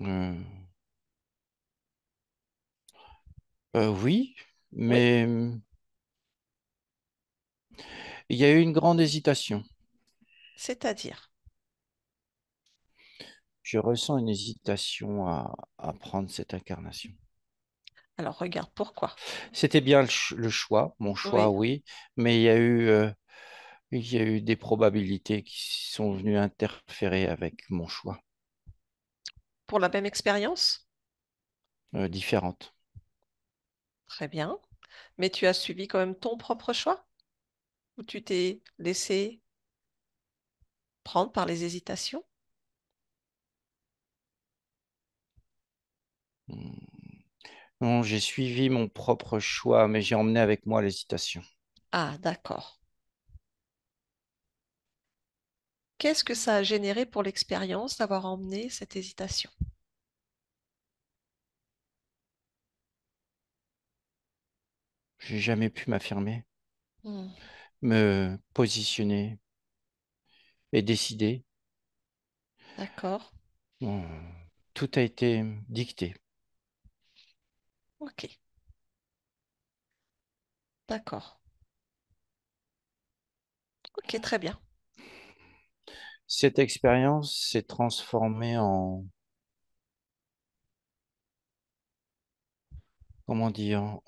Euh, oui, Oui, mais il y a eu une grande hésitation. c'est-à-dire. Je ressens une hésitation à prendre cette incarnation. Alors, regarde, pourquoi? C'était bien le choix, mon choix, Oui. oui, mais il y a eu des probabilités qui sont venues interférer avec mon choix, Pour la même expérience? différentes. Très bien. Mais tu as suivi quand même ton propre choix? Ou tu t'es laissé prendre par les hésitations? Hmm. Non, j'ai suivi mon propre choix, mais j'ai emmené avec moi l'hésitation. Ah, d'accord. Qu'est-ce que ça a généré pour l'expérience d'avoir emmené cette hésitation? J'ai jamais pu m'affirmer, Hmm, me positionner et décider. d'accord. Bon, tout a été dicté. Ok, d'accord. Ok, très bien. Cette expérience s'est transformée comment dire,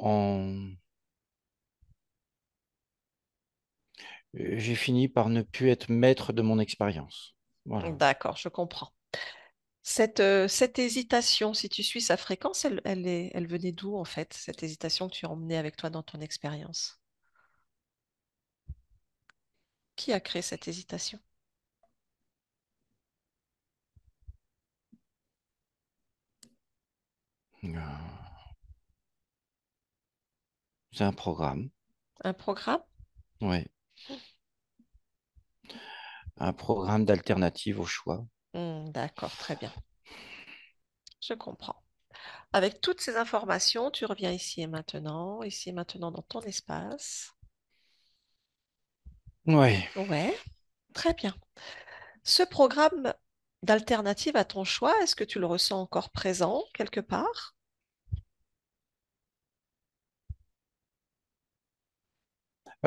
j'ai fini par ne plus être maître de mon expérience. Voilà. D'accord, je comprends. Cette hésitation, si tu suis sa fréquence, elle venait d'où en fait, cette hésitation que tu as emmenée avec toi dans ton expérience? Qui a créé cette hésitation? Euh, C'est un programme, Un programme? ouais, un programme d'alternative au choix. D'accord, très bien. Je comprends. Avec toutes ces informations, tu reviens ici et maintenant dans ton espace. Ouais. Ouais, très bien. Ce programme d'alternative à ton choix, est-ce que tu le ressens encore présent quelque part?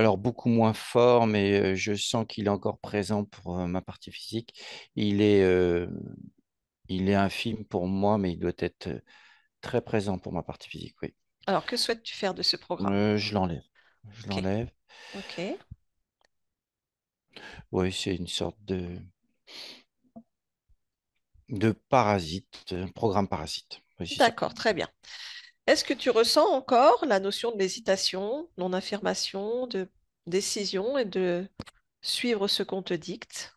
Alors beaucoup moins fort, mais je sens qu'il est encore présent pour ma partie physique. Il est, euh, il est infime pour moi, mais il doit être très présent pour ma partie physique, oui. Alors, que souhaites-tu faire de ce programme? Je l'enlève. Je Ok, l'enlève. ok. Oui, c'est une sorte de parasite, un programme parasite. Oui, c'est ça. D'accord, très bien. Est-ce que tu ressens encore la notion de l'hésitation, non-affirmation, de décision et de suivre ce qu'on te dicte?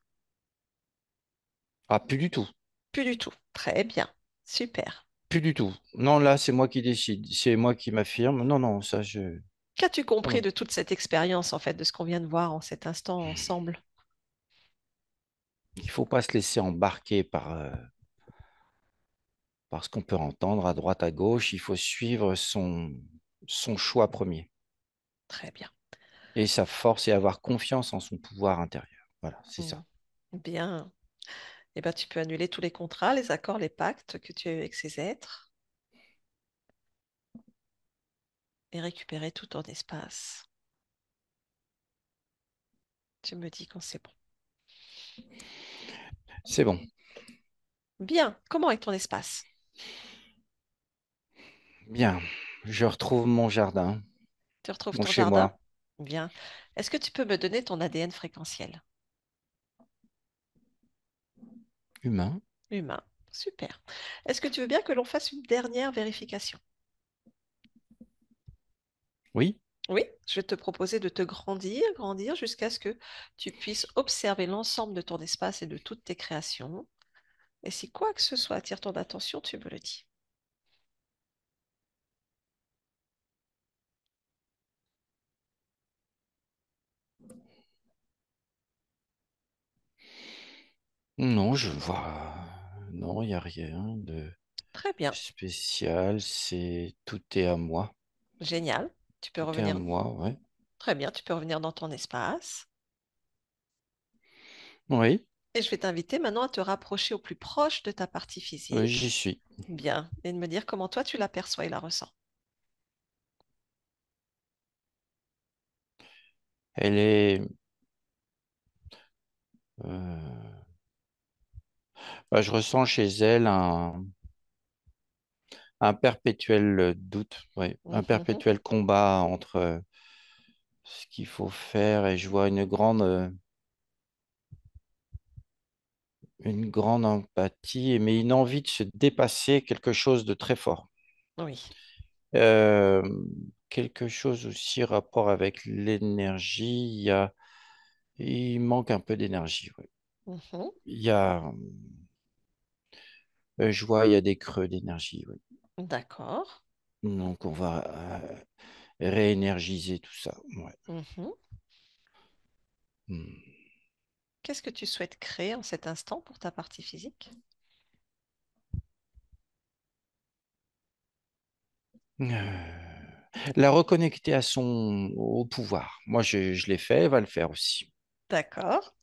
Ah, plus du tout. Plus du tout. Très bien. Super. Plus du tout. Non, là, c'est moi qui décide. C'est moi qui m'affirme. Non, non, ça, je... Qu'as-tu Non, compris non. de toute cette expérience, en fait, de ce qu'on vient de voir en cet instant ensemble? Il faut pas se laisser embarquer par ce qu'on peut entendre à droite, à gauche. Il faut suivre son choix premier Très bien. et sa force et avoir confiance en son pouvoir intérieur. Voilà, c'est Hmm. ça. Bien. Eh bien, tu peux annuler tous les contrats, les accords, les pactes que tu as eu avec ces êtres et récupérer tout ton espace. Tu me dis quand c'est bon. C'est bon. Bien. Comment est ton espace? Bien. Je retrouve mon jardin, Tu retrouves mon ton chez jardin? moi Bien. Est-ce que tu peux me donner ton ADN fréquentiel? humain. Humain. Super. Est-ce que tu veux bien que l'on fasse une dernière vérification? Oui. Oui, je vais te proposer de te grandir, grandir jusqu'à ce que tu puisses observer l'ensemble de ton espace et de toutes tes créations. Et si quoi que ce soit attire ton attention, tu me le dis. Non, je vois. Non, il n'y a rien de Très bien, spécial. C'est tout est à moi. génial. Tu peux Tout est à revenir. moi, ouais. Très bien, tu peux revenir dans ton espace. Oui, Et je vais t'inviter maintenant à te rapprocher au plus proche de ta partie oui, j'y physique. suis. Bien. Et de me dire comment toi tu l'aperçois et la ressens. Elle est. euh, je ressens chez elle un perpétuel doute, ouais, un Mhm. perpétuel combat entre ce qu'il faut faire et je vois une grande empathie, mais une envie de se dépasser quelque chose de très fort. Oui. Euh, Quelque chose aussi rapport avec l'énergie. Il manque un peu d'énergie. Ouais. Mhm. Il y a, je vois, il y a des creux d'énergie. Ouais. D'accord. Donc, on va réénergiser tout ça. Ouais. Mhm. Hmm. Qu'est-ce que tu souhaites créer en cet instant pour ta partie physique? La reconnecter à au pouvoir. Moi, je l'ai fait, elle va le faire aussi. D'accord.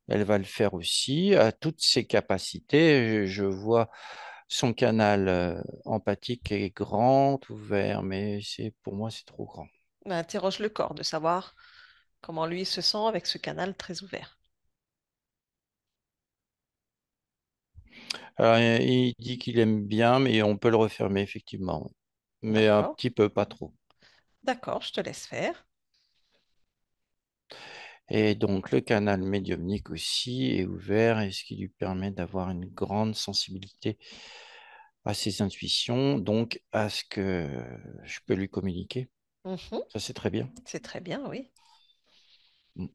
Elle va le faire aussi à toutes ses capacités. Je vois son canal empathique est grand, ouvert, mais pour moi, c'est trop grand. Ben, interroge le corps de savoir comment lui se sent avec ce canal très ouvert. Alors, il dit qu'il aime bien, mais on peut le refermer, effectivement. Ouais. Mais un D'accord. petit peu, pas trop. D'accord, je te laisse faire. Et donc, le canal médiumnique aussi est ouvert, et ce qui lui permet d'avoir une grande sensibilité à ses intuitions, donc à ce que je peux lui communiquer. Mhm. Ça, c'est très bien. C'est très bien, oui. Mm.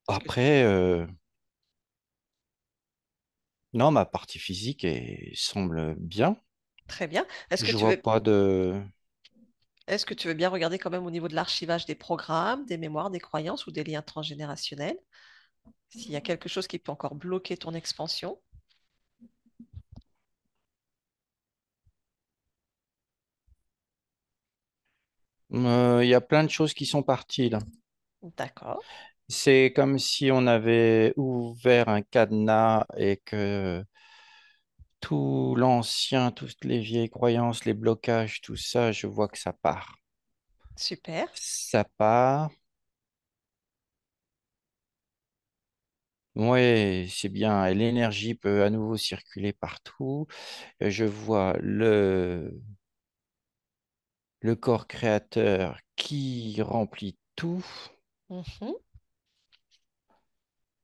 Est-ce que... Après, non, ma partie physique semble bien. Très bien. Je vois pas de... Est-ce que tu veux bien regarder quand même au niveau de l'archivage des programmes, des mémoires, des croyances ou des liens transgénérationnels? S'il y a quelque chose qui peut encore bloquer ton expansion? Il y a plein de choses qui sont parties là. D'accord. C'est comme si on avait ouvert un cadenas et que tout l'ancien, toutes les vieilles croyances, les blocages, tout ça, je vois que ça part. Super. Ça part. Ouais, c'est bien. Et l'énergie peut à nouveau circuler partout. Je vois le corps créateur qui remplit tout, Mhm.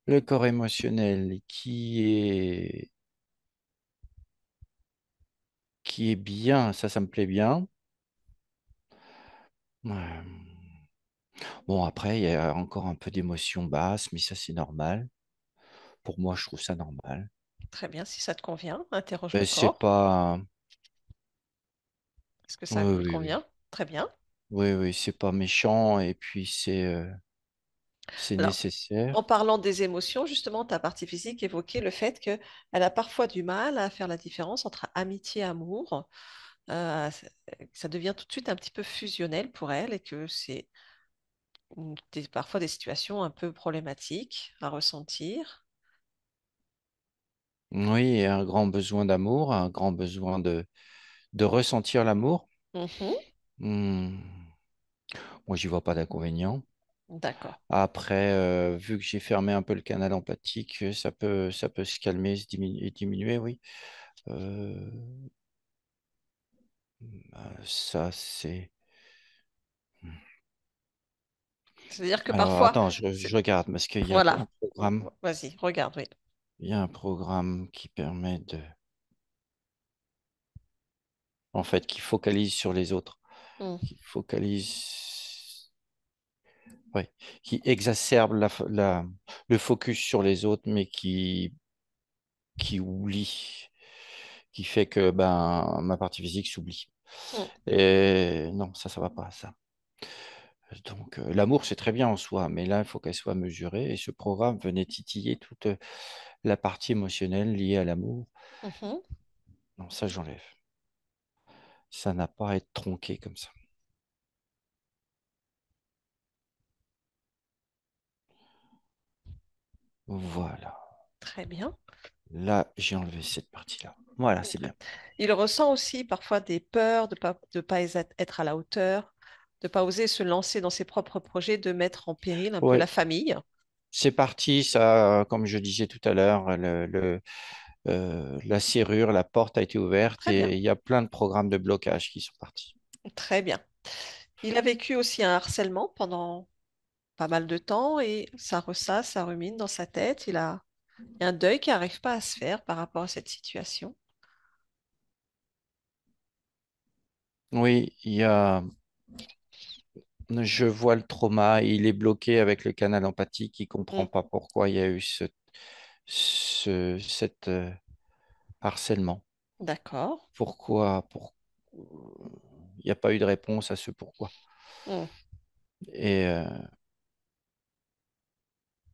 le corps émotionnel qui est bien, ça me plaît bien. Bon, après, il y a encore un peu d'émotion basse, mais ça, c'est normal. Pour moi, je trouve ça normal. Très bien, si ça te convient, interroge le C'est corps. pas. Est-ce que Oui, ça lui oui, oui. convient? Très bien. Oui, oui, c'est pas méchant et puis c'est Alors, en nécessaire. parlant des émotions, justement, ta partie physique évoquait le fait qu'elle a parfois du mal à faire la différence entre amitié et amour. Ça devient tout de suite un petit peu fusionnel pour elle et que c'est parfois des situations un peu problématiques à ressentir. Oui, et un grand besoin d'amour, un grand besoin de ressentir l'amour. Mhm. Hmm, Moi, j'y vois pas d'inconvénient. D'accord. Après, vu que j'ai fermé un peu le canal empathique, ça peut se calmer, et diminuer, oui. Euh, Ça, c'est. C'est-à-dire que Alors, parfois, attends, c'est- je regarde parce qu'il y a un voilà. programme. Vas-y, regarde, oui. Il y a un programme qui permet en fait, qui focalise sur les autres, Mm, qui focalise, ouais, qui exacerbe le focus sur les autres, mais qui oublie, qui fait que ben, ma partie physique s'oublie. mm, Et non, ça va pas, ça. Donc, l'amour, c'est très bien en soi, mais là, il faut qu'elle soit mesurée. Et ce programme venait titiller toute la partie émotionnelle liée à l'amour. mhm. Non, ça, j'enlève. Ça n'a pas à être tronqué comme ça. Voilà. Très bien. Là, j'ai enlevé cette partie-là. Voilà, c'est Mm. bien. Il ressent aussi parfois des peurs de pas être à la hauteur, de pas oser se lancer dans ses propres projets, de mettre en péril un peu la Ouais, famille. c'est parti, ça, comme je disais tout à l'heure, la serrure, la porte a été ouverte Très bien, et il y a plein de programmes de blocage qui sont partis. très bien. Il a vécu aussi un harcèlement pendant pas mal de temps et ça ressasse, ça rumine dans sa tête. Il y a un deuil qui n'arrive pas à se faire par rapport à cette situation. Oui, je vois le trauma, il est bloqué avec le canal empathique, il ne comprend Mm. pas pourquoi il y a eu cet harcèlement. D'accord. Il n'y a pas eu de réponse à ce pourquoi. Mm. Et,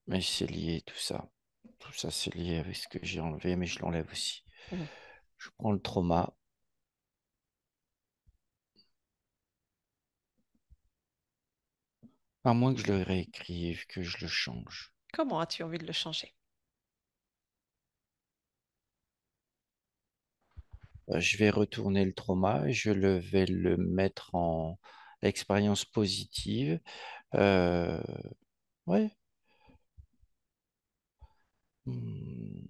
mais c'est lié, tout ça. Tout ça, c'est lié avec ce que j'ai enlevé, mais je l'enlève aussi. Mm. Je prends le trauma, à moins que je le réécrive, que je le change. Comment as-tu envie de le changer? Je vais retourner le trauma, vais le mettre en expérience positive. Euh, ouais. Hmm.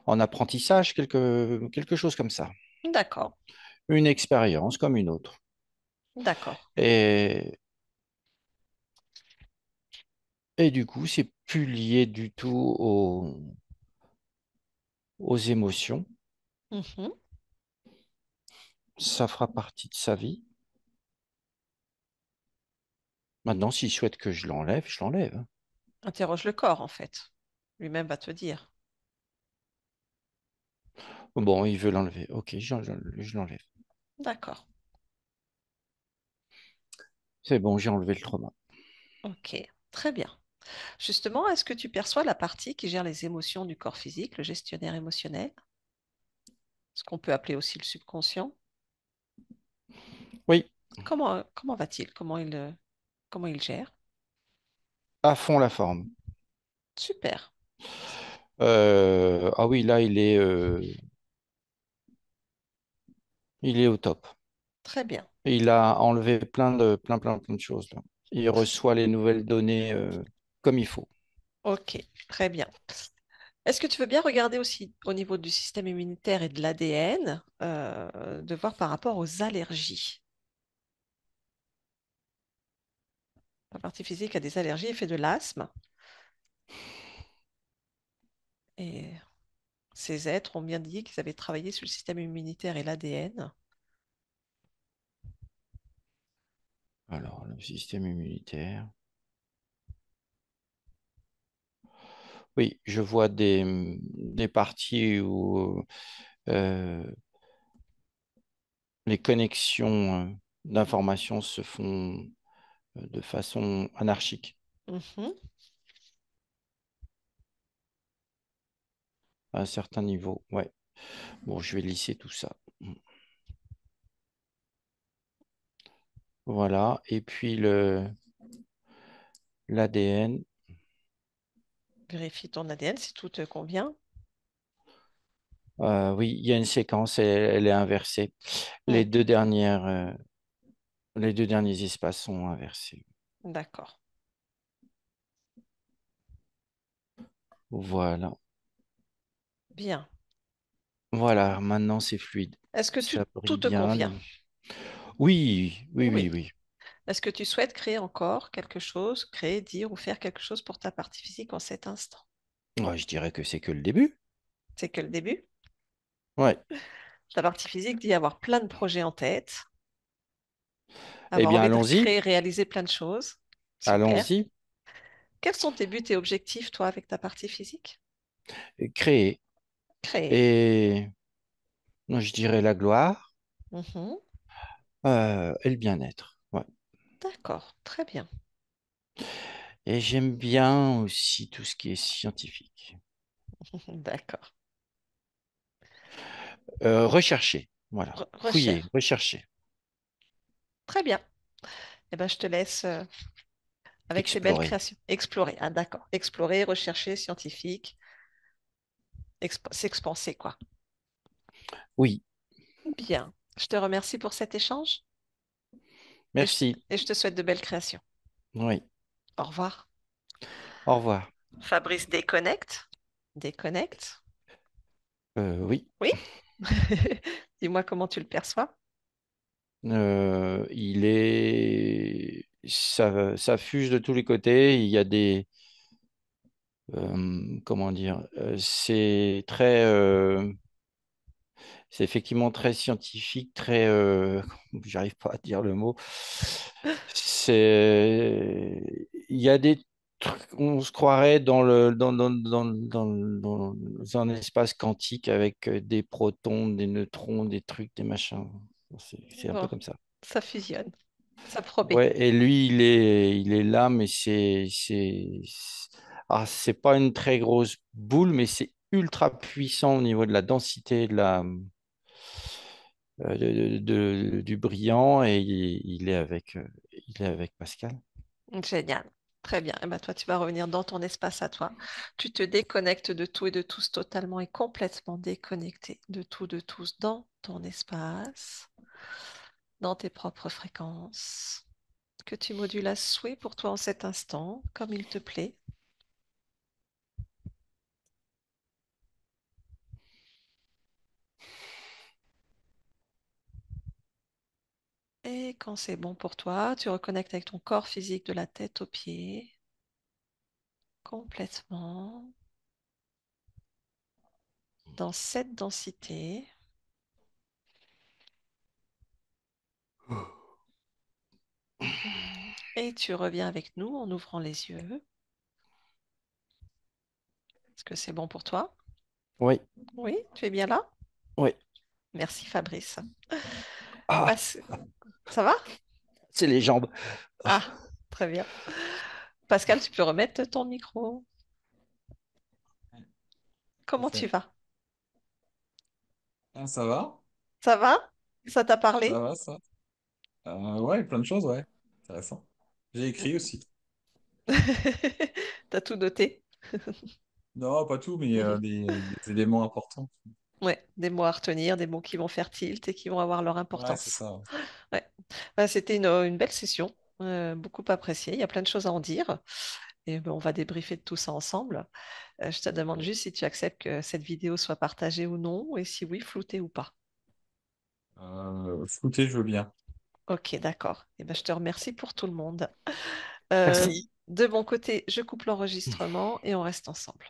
En apprentissage, quelque chose comme ça. D'accord, Une expérience comme une autre. d'accord. Et, et du coup, c'est plus lié du tout aux émotions. Mhm. Ça fera partie de sa vie. Maintenant, s'il souhaite que je l'enlève, hein. Interroge le corps, en fait. Lui-même va te dire. Bon, il veut l'enlever. Ok, je l'enlève. D'accord. C'est bon, j'ai enlevé le trauma. Ok, très bien. Justement, est-ce que tu perçois la partie qui gère les émotions du corps physique, le gestionnaire émotionnel, ce qu'on peut appeler aussi le subconscient? Oui, Comment va-t-il? Comment il gère? à fond la forme. Super. Ah oui, là, il est au top. Très bien. Et il a enlevé plein de choses là. Il reçoit les nouvelles données comme il faut. Ok, très bien. Est-ce que tu veux bien regarder aussi au niveau du système immunitaire et de l'ADN, de voir par rapport aux allergies? La partie physique a des allergies et fait de l'asthme. Et ces êtres ont bien dit qu'ils avaient travaillé sur le système immunitaire et l'ADN. Alors, le système immunitaire. Oui, je vois des parties où euh, les connexions d'informations se font de façon anarchique Mhm. à un certain niveau. Ouais. Bon, je vais lisser tout ça. Voilà. Et puis l'ADN. Vérifie ton ADN si tout te convient. Oui, il y a une séquence, elle est inversée. Hmm, Les deux derniers espaces sont inversés. d'accord. Voilà. Bien. Voilà, maintenant c'est fluide. Est-ce que Ça tout brille te bien. convient? Oui, oui, oui, Oui. oui. Est-ce que tu souhaites créer encore quelque chose, créer, dire ou faire quelque chose pour ta partie physique en cet instant? Ouais, je dirais que c'est que le début. C'est que le début. Ouais. Ta partie physique dit avoir plein de projets en tête, Eh avoir bien, envie de allons-y. créer, réaliser plein de choses. Super. Allons-y. Quels sont tes buts et objectifs, toi, avec ta partie physique? Créer. Créer. Et non, je dirais la gloire Mhm. et le bien-être. Ouais. D'accord, très bien. Et j'aime bien aussi tout ce qui est scientifique. D'accord. Rechercher. Voilà. Fouiller, Recherche. rechercher, Très bien. Eh ben, je te laisse avec ces belles explorer. créations. Explorer. Ah, d'accord. Explorer, rechercher, scientifique, s'expanser, quoi. Oui, Bien. Je te remercie pour cet échange merci. et je te souhaite de belles créations. Oui. Au revoir. Au revoir. Fabrice déconnecte. Déconnecte. Oui. Oui. Dis-moi comment tu le perçois. Ça fuse de tous les côtés. Il y a comment dire, c'est effectivement très scientifique, j'arrive pas à dire le mot. Il y a des trucs, on se croirait dans un espace quantique avec des protons, des neutrons, des trucs, des machins. C'est un peu Bon, comme ça. ça fusionne. Ça promet. Ouais, et lui, il est là, mais c'est pas une très grosse boule, mais c'est ultra puissant au niveau de la densité du brillant, et il est avec Pascal. Génial. Très bien. Eh ben, toi, tu vas revenir dans ton espace à toi. Tu te déconnectes de tout et de tous totalement et complètement déconnecté de tout, de tous dans ton espace, dans tes propres fréquences, que tu modules à souhait pour toi en cet instant, comme il te plaît. Et quand c'est bon pour toi, tu reconnectes avec ton corps physique de la tête aux pieds, complètement, dans cette densité. Et tu reviens avec nous en ouvrant les yeux. Est-ce que c'est bon pour toi? Oui, Oui, tu es bien là? oui. Merci Fabrice. Ah, Passe- Ça va? c'est les jambes. Ah, très bien. Pascal, tu peux remettre ton micro. Comment tu Parfait. vas? Ah, ça va? Ça va? Ça t'a Ça parlé? va, ça? Ouais, plein de choses, ouais. Intéressant. J'ai écrit aussi. T'as tout noté? Non, pas tout, mais des éléments importants. Ouais, des mots à retenir, des mots qui vont faire tilt et qui vont avoir leur Ouais, c'est importance. ça. Ouais. Bah, c'était une belle session, beaucoup appréciée. Il y a plein de choses à en dire. Et ben, on va débriefer de tout ça ensemble. Je te demande juste si tu acceptes que cette vidéo soit partagée ou non, et si oui, floutée ou pas. Flouté, je veux bien. Ok, d'accord. Et ben, je te remercie pour tout le monde. Euh, Merci. de mon côté, je coupe l'enregistrement et on reste ensemble.